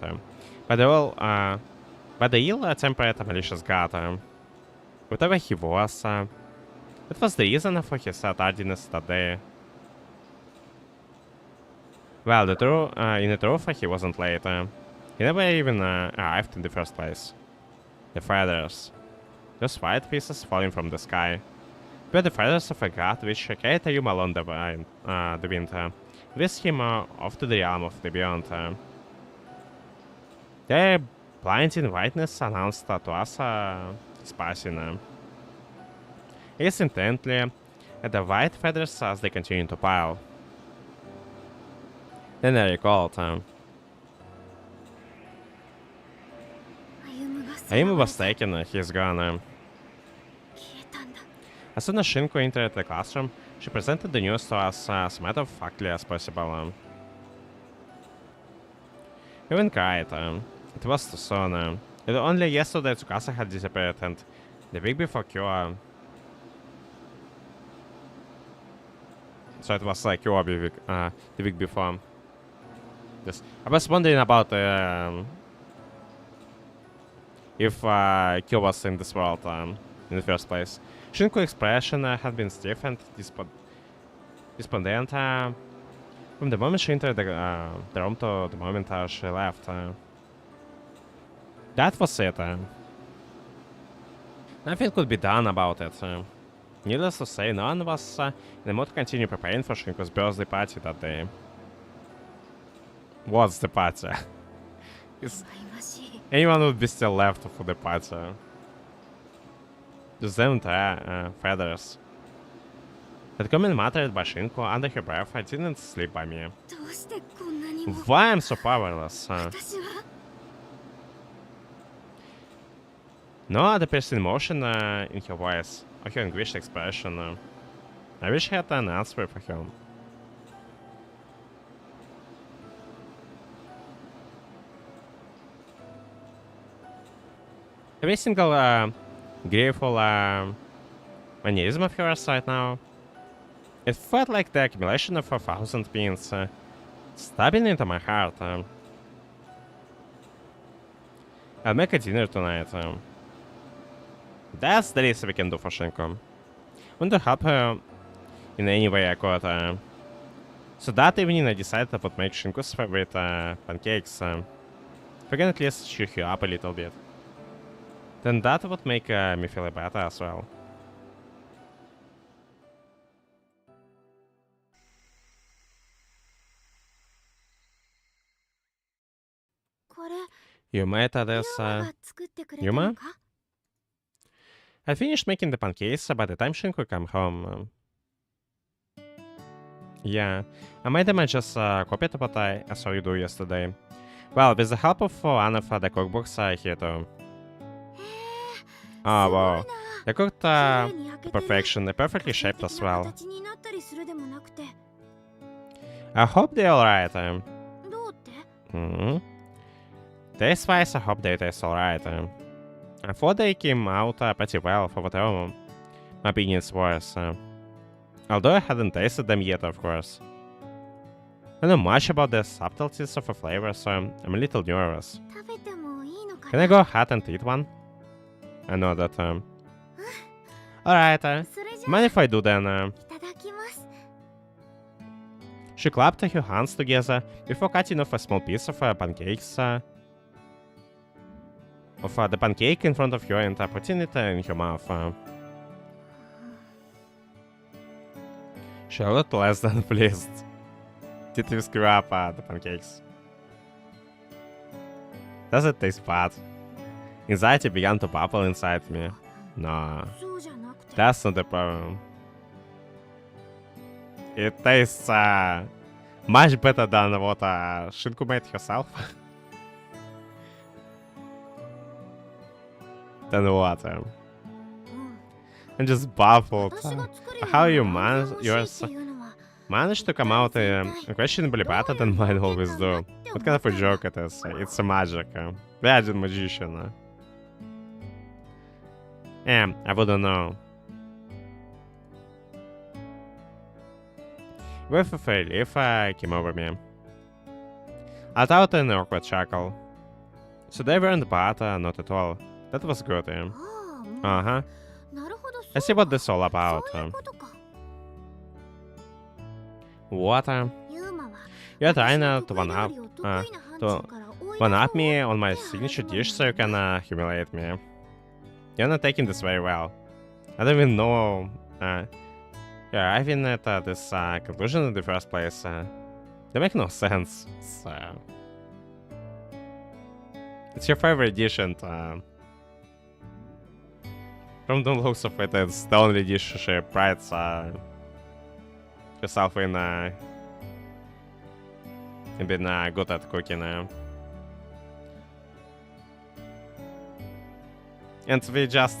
But the ill-tempered malicious god. Whatever he was, it was the reason for his tardiness that day. Well, in the truth, he wasn't late. He never even arrived in the first place. The feathers. Those white pieces falling from the sky. Were the feathers of a god which carried him along the wind, whisked him off to the realm of the beyond. Their blinding whiteness announced to us his passing. He gazed intently at the white feathers as they continued to pile. Then I recalled. Ayumu was taken, he's gone. 消えたんだ As soon as Shinku entered the classroom, she presented the news to us as matter-of-factly as possible. Even cried. It was too soon. Only yesterday Tsukasa had disappeared, and the week before Kyo. So it was like Kyo the week before. Yes. I was wondering about if Kyo was in this world in the first place. Shinku's expression had been stiff and despondent from the moment she entered the room to the moment she left. That was it. Nothing could be done about it. Needless to say, no one was in the mood to continue preparing for Shinku's birthday party that day. What's the party? Is 忌々しい anyone would be still left for the party? Just them feathers. That comment muttered by Shinku under her breath didn't slip by me. どうしてこんなにも Why I'm so powerless? 私は No other piercing emotion in her voice, or her anguished expression. I wish I had an answer for her. Every single grateful mannerism of yours right now, it felt like the accumulation of 1,000 pins stabbing into my heart. I'll make a dinner tonight. That's the least we can do for Shinku. Want to help her in any way I could. So that evening I decided I would make Shinku's favorite pancakes. If I can at least cheer her up a little bit. Then that would make me feel better as well. これ You made this, ユーマが作ってくれた Yuma? のか？ I finished making the pancakes by the time Shinku came home. Yeah, I made them. I just copied what I saw you do yesterday. Well, with the help of one of the cookbooks here too. へえ、 Oh, すごい wow. な。 They cooked 綺麗に焼 to けてる。 perfection. They're 個 perfectly 性 shaped 的 as な well. 形になったりするでもなくて。 I hope they're alright. どうって？ Hmm. Taste-wise, I hope they taste alright. I thought they came out pretty well for whatever my opinion's worth. Although I hadn't tasted them yet, of course. I don't know much about the subtleties of a flavor, so I'm a little nervous. 食べてもいいのか Can I な？ go ahead and eat one? I know that. Alright, それじゃ mind if I do then? いただきます。 She clapped her hands together before cutting off a small piece of pancakes. Of the pancake in front of her and putting it in her mouth. She looked less than pleased. Did you screw up the pancakes? Does it taste bad? Anxiety began to bubble inside me. No, そうじゃなくて。 that's not the problem. It tastes much better than what Shinku made herself. Then what? うん。 I'm just baffled. 私が作るよ How り you も manage 美味しい yours っていうのは managed to come out questionably better than mine always do. What kind of a joke it is? It's a magic. Bad magician. I wouldn't know. With a relief came over me. I let out an awkward chuckle. So they weren't bad, not at all. That was good. ああ、もう Uh-huh. なるほど、 I see そう what か this all about. そういうことか。 What? ユーマは You're 私 trying の to 得 one 意料 up, 理を得意な範疇から追い one 出 up そう me on っ my て signature 始める dish so you んだ can humiliate me. You're not taking this very well. I don't even know you're arriving at this conclusion in the first place. They make no sense. It's your favorite dish and from the looks of it, it's the only dish she prides herself in being good at cooking. And we just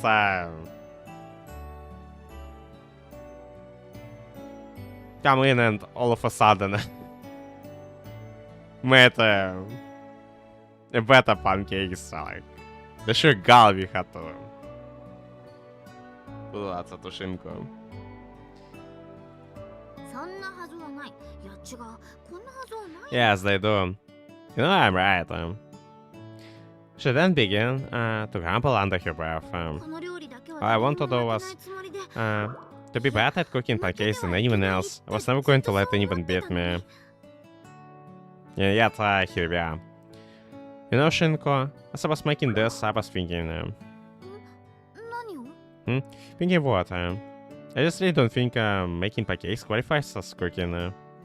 come in and all of a sudden made a better pancakes. Like the sheer gall we had to do that to Shinku. そんなはずはない。いや違う。こんなはずはない。 Yes, they do. You know I'm right. She then began to grumble under her breath. この料理だけは All I 誰 want に to do も負 was けないつもりで to be better at cooking pancakes than anyone else. I was never going to let anyone beat me. And yet, here we are. You know, Shinku, as I was making this, I was thinking, 何を？ thinking what? I just really don't think making pancakes qualifies as cooking.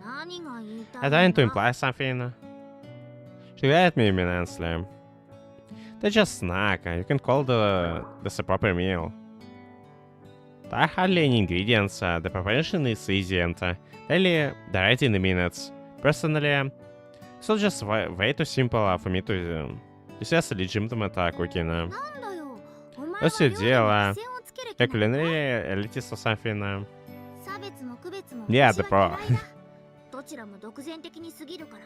何が言いた I い trying to んだ？ imply something. She glared at me immensely. They're just snack. You can call this a proper meal. There are hardly any ingredients. The preparation is easy and really they're ready in minutes. Personally, it's all just way too simple for me to see as legitimate cooking. なんだよ。お前は What's your 料理に deal? 規制をつける A 気なのか？ culinary elitist or something? 差別も区別も Yeah, 私 the は pro. 嫌いだ。どちらも独善的に過ぎるから。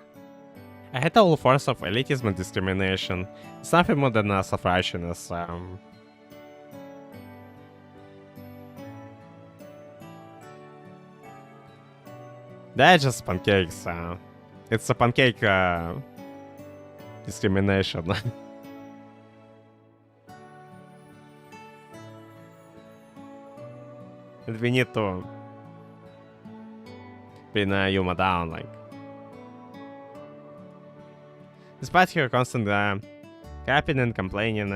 I hate all forms of elitism and discrimination. It's nothing more than self-righteousness. They're just pancakes. It's a pancake discrimination. And we need to pin Yuma down, like. Despite her constant capping and complaining,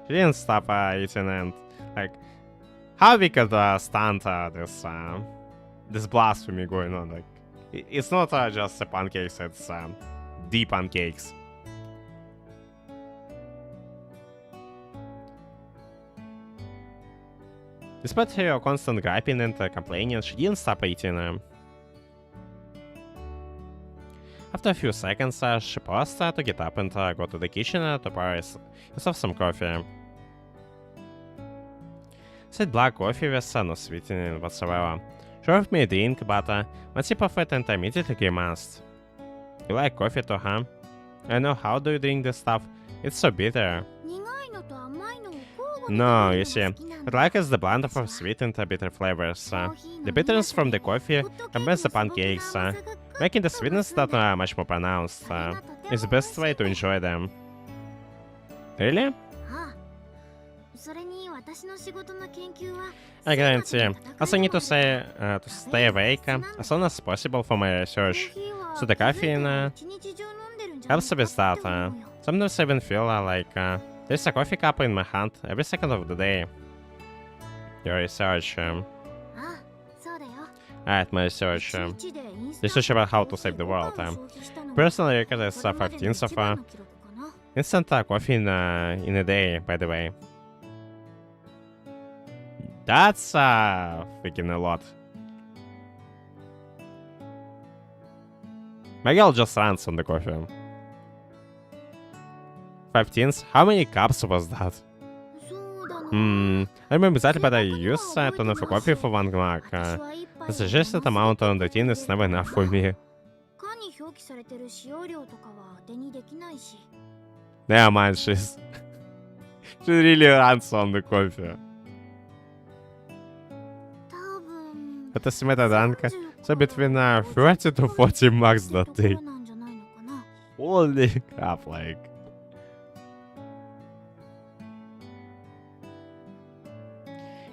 she didn't stop eating and, like, how we could stand this blasphemy going on, like, it's not just the pancakes, it's D pancakes. Despite her constant griping and complaining, she didn't stop eating. After a few seconds, she paused to get up and go to the kitchen to pour herself some coffee. Said black coffee with no sweetening whatsoever. She offered me a drink, but one sip of it and I immediately grimaced. You like coffee too, huh? I know, how do you drink this stuff? It's so bitter. No, you see, what I like is the blend of sweet and bitter flavors. The bitterness from the coffee combines the pancakes, making the sweetness that much more pronounced. It's the best way to enjoy them. Really? I guarantee. I also need to stay awake as long as possible for my research, so the caffeine helps with that. Sometimes I even feel like there's a coffee cup in my hand every second of the day. Your research. Alright, my research. Research about how to save the world. Personal record is 15th of instant coffee in a day, by the way. That's freaking a lot. Maybe I'll just runs on the coffee. 15th? How many cups was that? I remember that, but I used a ton of coffee for 1 mark. The suggested amount on the tin is never enough for me. Never mind, she really runs on the coffee. Это сметанка. So between 30 to 40 marks that day. Holy crap, like.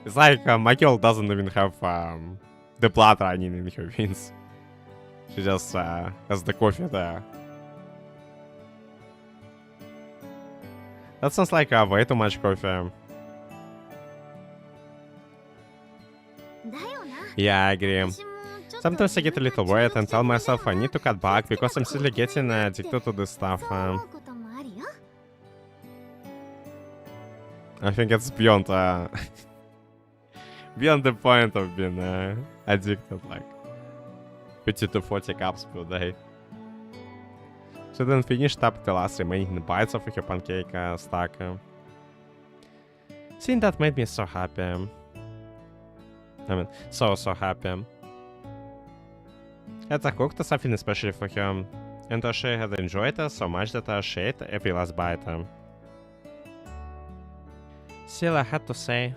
It's like my girl doesn't even have the blood running in her veins. She just has the coffee there. That sounds like way too much coffee. Yeah, I agree. Sometimes I get a little worried and tell myself I need to cut back because I'm still getting addicted to this stuff. I think it's beyond beyond the point of being addicted, like 50 to 40 cups per day. She then finished up the last remaining bites of her pancake stack. Seeing that made me so happy. I mean, so happy. I had cooked something especially for her, and she had enjoyed it so much that she ate every last bite. Still, I had to say,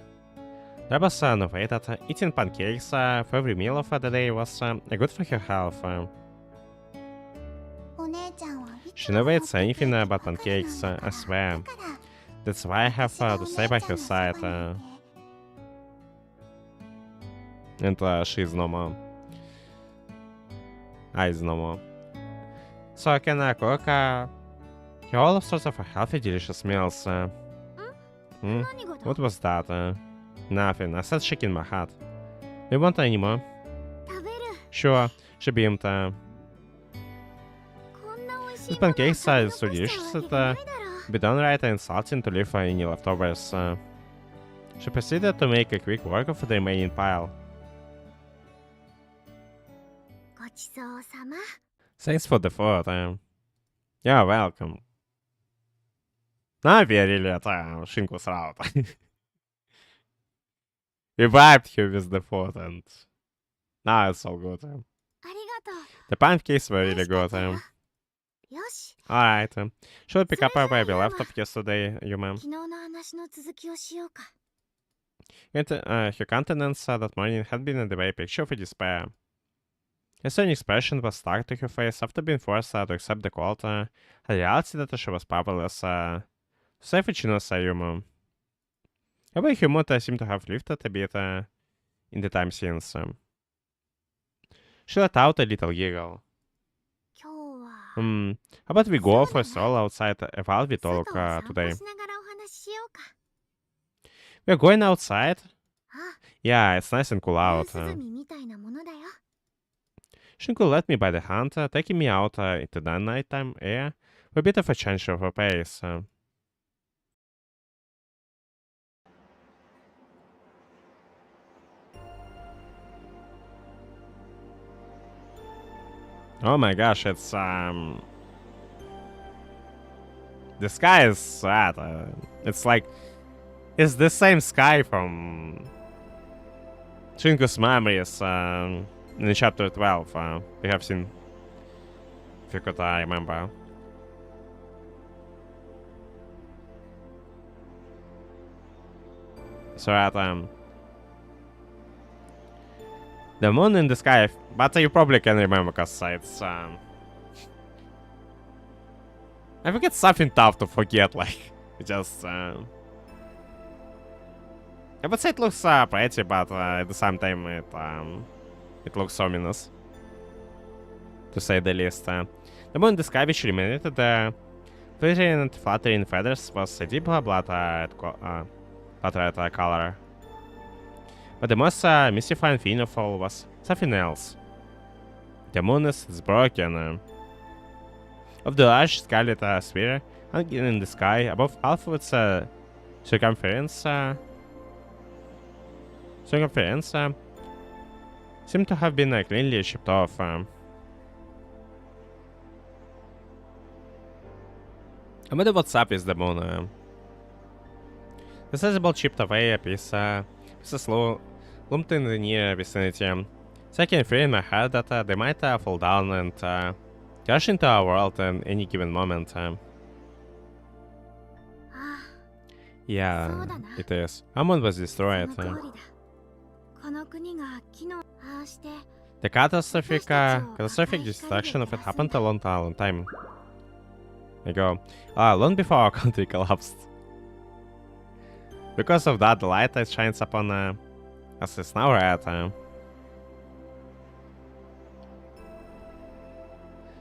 there was no way that eating pancakes for every meal of the day was good for her health. She never eats anything but pancakes, I swear. That's why I have to stay by her side. And she's no more. Is no more. So I can cook all sorts of healthy, delicious meals. What was that? Nothing. I said shaking my head. Do you want any more? Sure. She beamed. These pancakes are so delicious that be done right and insulting to leave any leftovers. She proceeded to make a quick work of the remaining pile. Thanks for the food. You're welcome. Now we really at Shinku's route. We vibed here with the food and now it's all good. The pancakes were really good. Alright. Should we pick up where we left off yesterday, Yuma? And her countenance that morning had been in the very picture of despair. A certain expression was stuck to her face after being forced to accept the cold reality that she was powerless to save Ichino's Yuma. However, her mood seemed to have lifted a bit in the time since. She let out a little giggle. How about we go for a stroll outside while we talk today? We're going outside? Yeah, it's nice and cool out. Shinku led me by the hand, taking me out into the nighttime air for a bit of a change of pace. Oh my gosh, it's the sky is sad. It's like it's the same sky from Shinku's memories in chapter 12. We have seen, if you could remember. So that the moon in the sky, but you probably can remember because it's I think it's something tough to forget, like just I would say it looks pretty, but at the same time it looks ominous, to say the least. The moon in the sky, which illuminated the flittering and fluttering feathers, was a deep blood red color. But the most mystifying thing of all was something else. The moon is broken. Of the large scarlet sphere hanging in the sky above half of its circumference seemed to have been cleanly chipped off. I wonder what's up with the moon. The sizable chipped away piece lumped in the near vicinity. So I can feel in my head that they might fall down and crash into our world at any given moment. Yeah, it is. Our moon was destroyed. The catastrophic destruction of it happened a long time ago. Long before our country collapsed. Because of that, the light that shines upon us is now red.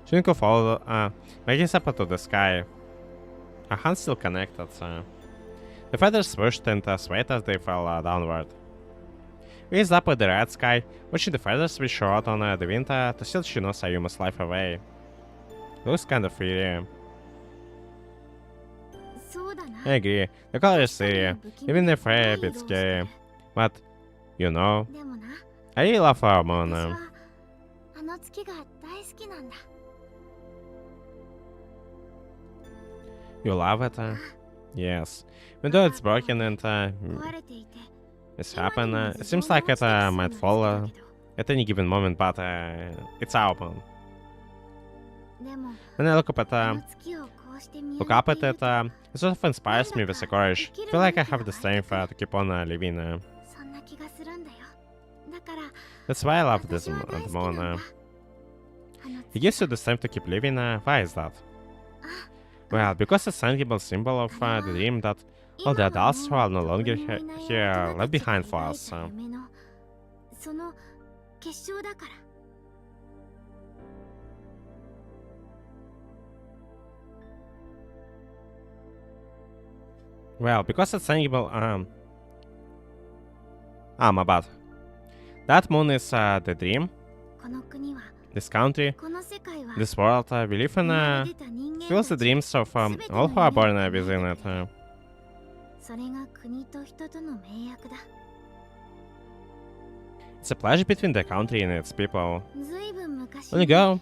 Shinku followed my gaze up to the sky. Our hands still connected. The feathers swooshed and swayed as they fell downward. We gazed up at the red sky, watching the feathers which shot on the wind to steal Shino's Ayuma's life away. It looks kind of eerie. I agree, the color is eerie, even if a bit scary. But, you know, I really love our moon. You love it? Yes. Even though it's broken and this happened, it seems like it might fall at any given moment, but it's our moon. When I look up at it, it sort of inspires me with the courage. I feel like I have the strength to keep on living. That's why I love this moon. It gives you the strength to keep living. Why is that? Well, because it's a tangible symbol of the dream that all the adults who are no longer here left behind for us. Well, because it's tangible, my bad. That moon is the dream. This country, this world we live in, fills the dreams of all who are born within it. It's a pledge between the country and its people. Long ago,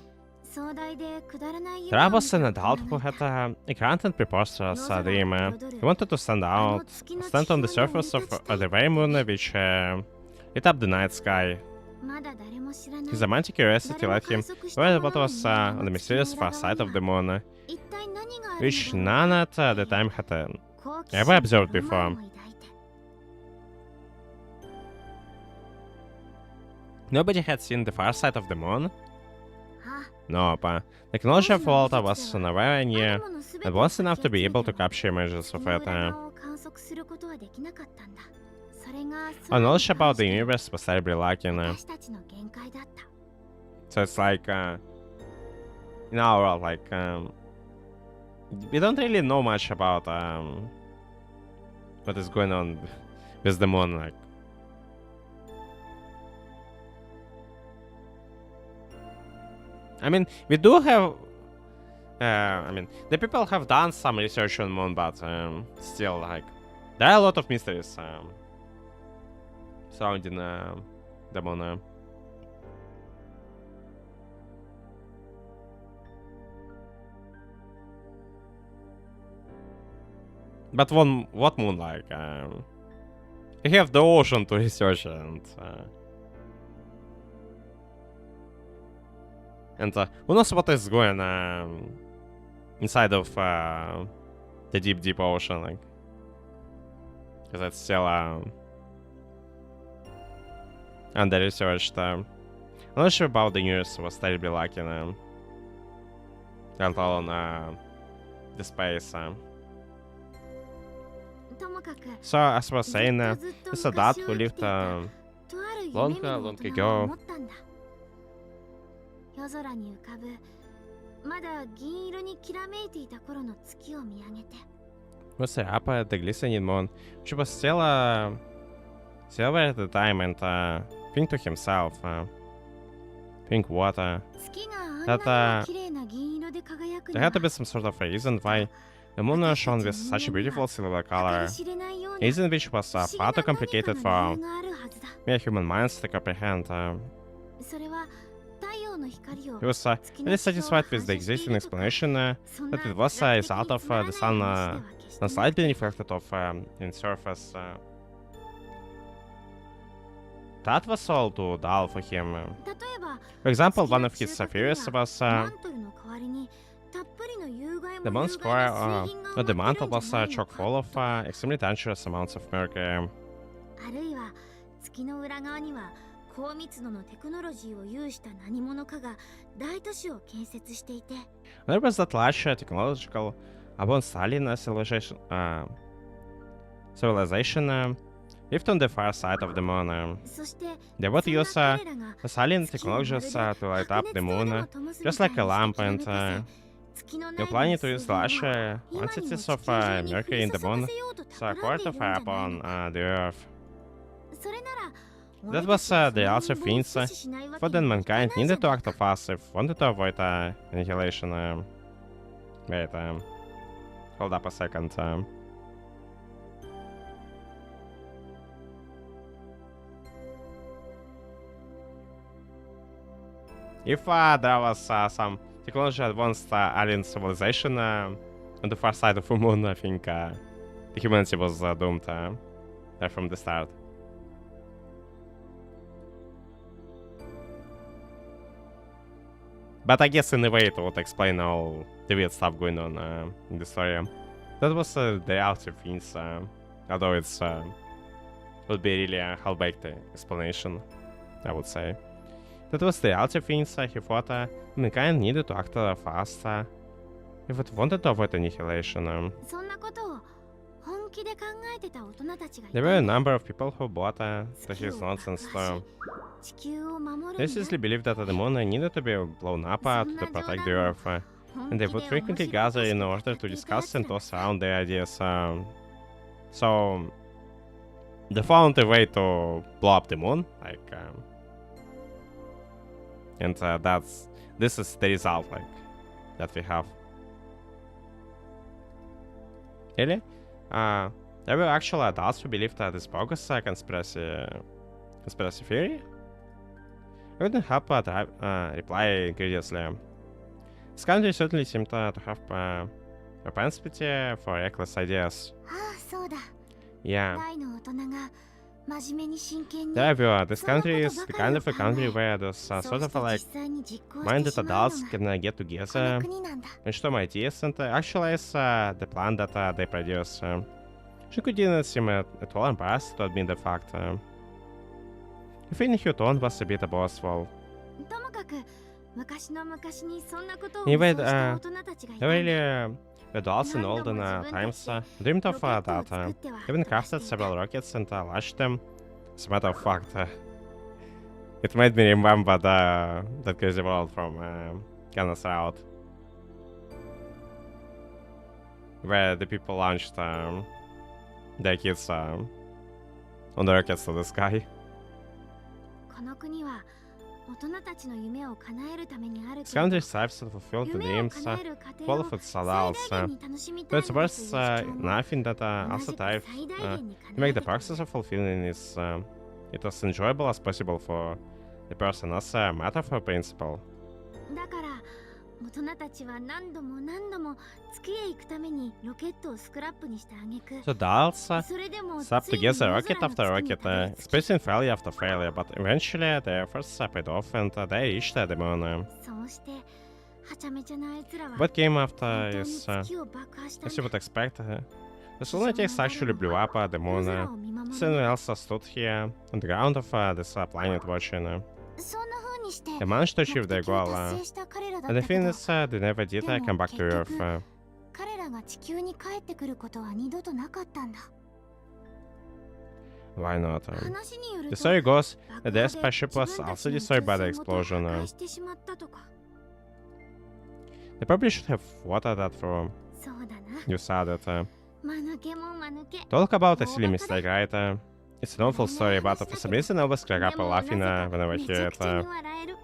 there was an adult who had a grand and preposterous dream. He wanted to stand on the surface of the very moon which lit up the night sky. His romantic curiosity led him to what was on the mysterious far side of the moon, which none at the time had ever observed before. Nobody had seen the far side of the moon? Nope. The knowledge of Volta was nowhere near, and was enough to be able to capture images of it. Our knowledge about the universe was terribly lacking. So it's like, in our world, like, we don't really know much about what is going on with the moon, like. I mean, we do have. I mean, the people have done some research on Moon, but still, like, there are a lot of mysteries surrounding the Moon. But what Moon like? You have the ocean to research and who knows what is going inside of the deep ocean, like, because it's still under researched. I'm not sure about the news. Was terribly lucky and all on the space. So as I was saying, it's a dad who lived long ago. 夜空に浮かぶまだ銀色にきらめいていた頃の月を見上げて Was up at the glistening moon, which was still silver at the time, and think to himself, think water. That there had to be some sort of a reason why the moon shone with such a beautiful silver color. A reason which was far too complicated for mere human minds to comprehend. He was really satisfied with the existing explanation that it was a result of the sun's light being reflected off in surface. That was all too dull for him. For example, one of his theories was the moon's core or the mantle was chock full of extremely dangerous amounts of mercury. 高密度のテクノロジーを有した何者かが大都市を建設していて There was that large technological above Stalin civilization lived on the far side of the moon. They would use Stalin technologies to light up the moon, just like a lamp, and they're planning to use large quantities of mercury in the moon, so a quarter of fire upon the Earth. That was the answer things for then mankind needed to act fast if wanted to avoid annihilation. Wait, hold up a second. If there was some technology advanced alien civilization on the far side of the moon, I think the humanity was doomed from the start. But I guess in a way it would explain all the weird stuff going on in the story. That was the outer things, although it's would be really a half-baked explanation, I would say. That was the outer things he thought mankind needed to act fast if it wanted to avoid annihilation. There were a number of people who bought his nonsense. They seriously believed that the moon needed to be blown up to protect the Earth, and they would frequently gather in order to discuss and toss around their ideas. So they found a way to blow up the moon, like, and this is the result, like, that we have. Really? There were actual adults who believed that this bogus conspiracy theory? I couldn't help but reply curiously. This country certainly seemed to have propensity for reckless ideas. Yeah. There this country is the kind of a country where those sort of like minded adults can get together and storm ideas and actualize the plan that they produce. Shinku didn't seem at all embarrassed to admit the fact. If any her tone was a bit boastful. Anyway, really, adults in olden times dreamed of that, even crafted several rockets and launched them. As a matter of fact, it made me remember that crazy world from Gunner's Route, where the people launched their kids on the rockets to the sky. This country strives to fulfill the dreams full of its adults. But it's worth nothing that also strives to make the process of fulfilling it as enjoyable as possible for the person as a matter of principle. だから大人たちは何度も月へ行くためにロケットをスクラップにした挙句 So adults stop together rocket after rocket, experiencing failure after failure, but eventually their efforts paid off and they reached the moon. そうしてはちゃめちゃな奴らは What came after 本当に is, 月を爆破した as ん you だ would expect, the lunatics actually blew up the moon. 夜空を見守る Someone else stood here on the ground of this planet watching. そんな風にして They managed to 目 achieve their 的を goal, 達成した彼らだっ and た the け thing ど is, they never did come back to Earth. 彼らが地球に帰ってくることは二度となかったんだ Why not? 話による The と story goes that 爆 their 破で spaceship 自 was 分た also ちの destroyed by the 宇宙船ごと破 explosion. 壊してしまったとか They probably should have watered that through. そうだな You saw that. 間抜けも間抜け Talk about a silly mistake, right? It's an awful story, but for some reason I always crack up laughing whenever I めち hear ゃ it. くちゃに笑える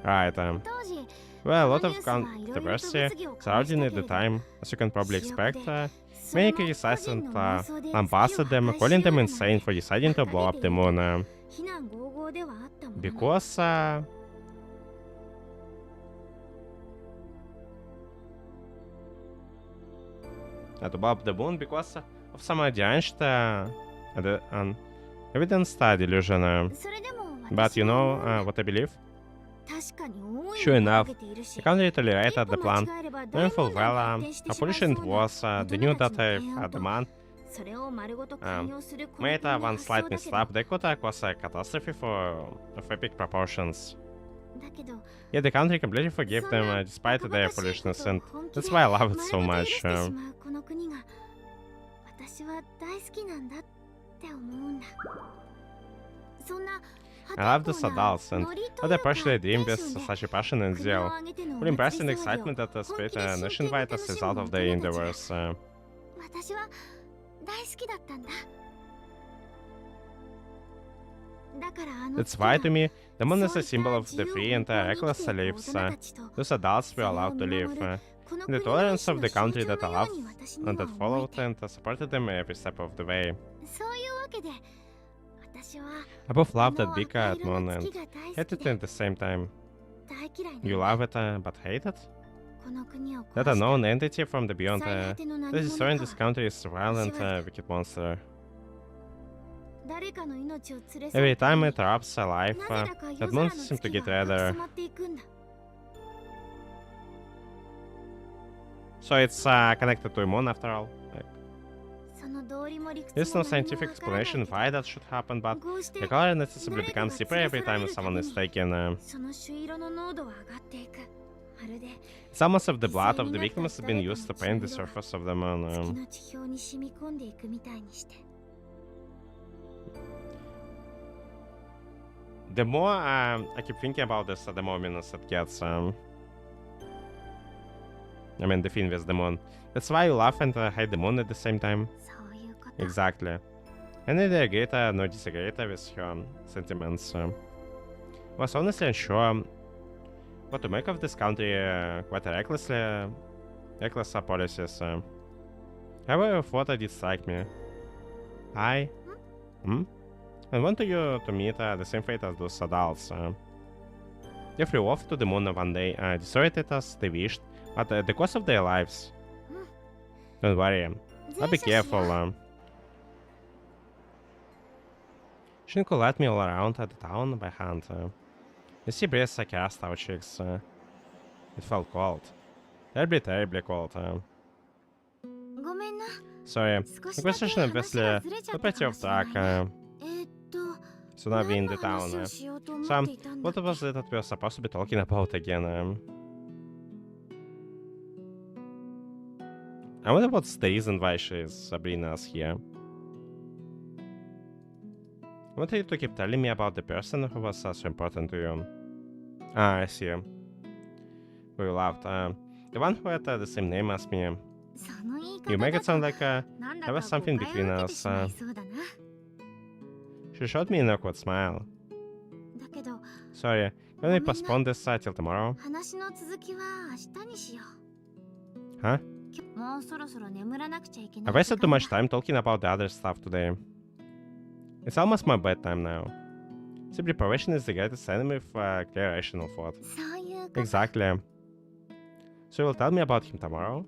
Right. 当時 Well, a lot of controversy surrounding it at the time, as you can probably expect. Many criticized and lambasted them, calling them insane for deciding to blow up the moon. 非難合々ではあったものの Because to blow up the moon because of some deranged evidence delusion. それでも But you know 私は what I believe? 確かに大い Sure に enough, かけているし The country tolerated 一歩 the 間 plan, 違えれば knowing 大 full 問題 well に発展して how しまい foolish そう it な was. They knew that if the man それを丸ごと寛容するこの made 国の one 発想 slight だけど misstep, they could cause a catastrophe of epic proportions. だけど Yet the country completely forgave them despite their foolishness, and that's why I love it so 丸ごと許 much. してしまうこの国が私は大好きなんだって思うんだそんな I love these adults, and how they partially dream with such a passion and zeal, really impressing the excitement that spread nationwide as a result of their endeavors. 私は大好きだったんだだからあの That's why to me, the moon is a symbol of the free and reckless lives those adults were allowed to live, and the tolerance of the country that allowed and that followed and supported them every step of the way. そういうわけで私は I both loved that big moon and が大好 hate き it で at the same time. 大嫌いなんだ You love it, but hate it? この国を壊 That した unknown entity from the beyond 最果ての何 that 者 is か destroying は this country is a violent, wicked monster. 誰かの命を連れ Every 去 time っ it interrupts a な life, ぜだか that 夜 moon 空の seems to 月 get が赤く redder. 染まっていくんだ So it's connected to a moon after all. その道理も理屈 There's も no 何も scientific わからない explanation けど why that should happen, but こうして the color noticeably becomes deeper every time someone is taken. その朱色の濃度は上がっていくまるで It's almost as if the blood of the victims has been used to paint the surface of the 月 moon. の地表に染み込んでいくみたいにして The more I keep thinking about this, the more ominous it gets. I mean, the thing with the moon. That's why you laugh and hate the moon at the same time. そういうこと Exactly. I neither agree nor disagree with her sentiments. Was honestly unsure what to make of this country quite reckless policies. However, thought it did strike me. I want you to meet the same fate as those adults. They flew off to the moon one day, destroyed it as they wished, but at the cost of their lives. Don't worry, I'll be careful. Shinku led me all around the town by hand. The sea breeze cast our cheeks. It felt cold. Terribly, terribly cold. ごめんな Sorry, 少 the しだけ conversation 話 obviously がずれちゃ got った pretty かも off しれない track. ね So now we're 何 in の the town. 話をしようと思 So, っていたんだっ what け was it that we were supposed to be talking about again? I wonder what's the reason why she's bringing us here. I wanted you to keep telling me about the person who was so important to you. Ah, I see. Who you loved. The one who had the same name as me. その言い You 方 make だ it と sound like なんだ there か was something 誤解 between を受けて us. しまいそうだな She showed me an awkward smile. だけど Sorry, can we postpone this till tomorrow? 話の続きは明日にしよ Huh? う。もうそろそろ眠らなくちゃいけな I い wasted too much time talking about the other stuff today. It's almost my bedtime now. Simply preparation is the greatest enemy of clear rational thought. そういうこと Exactly. So you will tell me about him tomorrow?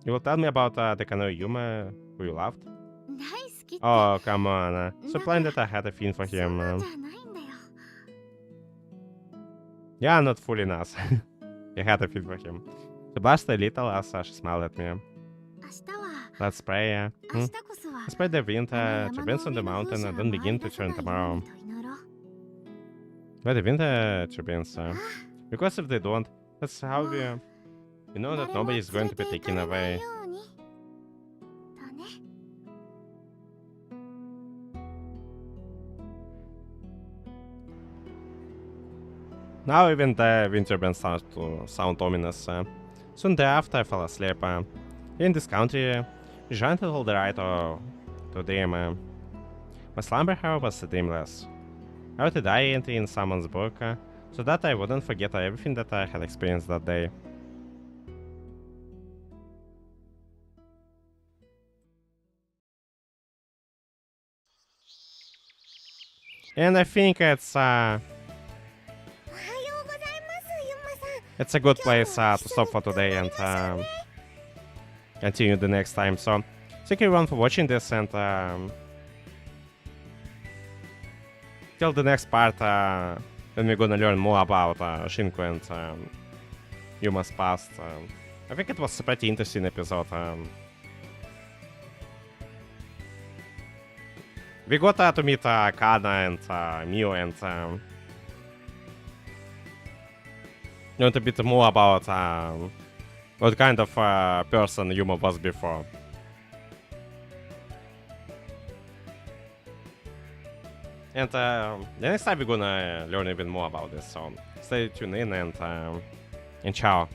You will tell me about the canoe Yuma who you loved? 大好きって Oh, come on. So plain that I had a feeling for そ him. んなんじゃないんだよ。 Yeah, not fooling us. You had a feeling for him. She blushed a little as she smiled at me. 明日は Let's pray. 明日こそは Let's pray the wind あの turbines on the 山の mountain 上の don't 風 begin 車 to が回り turn 出さないよう tomorrow. にと祈ろう。 But the wind turbines. Because if they don't, that's how we know that 誰も nobody is 連 going れ to be て行か taken れない away. ようにだね。 Now even the wind turbines start to sound ominous. Soon thereafter I fell asleep. In this country, we giant hold the right to dream. My slumber, however, was dreamless. I wrote a diary entry in someone's book, so that I wouldn't forget everything that I had experienced that day. And I think it's おはようございますユンマさん。 it's a good place to stop for today and continue the next time. So thank you everyone for watching this, and till the next part when we're gonna learn more about Shinku and Yuma's past. I think it was a pretty interesting episode. We got to meet Kana and Miu and learn a bit more about what kind of person Yuma was before. And the next time we're gonna learn even more about this, so stay tuned in and ciao.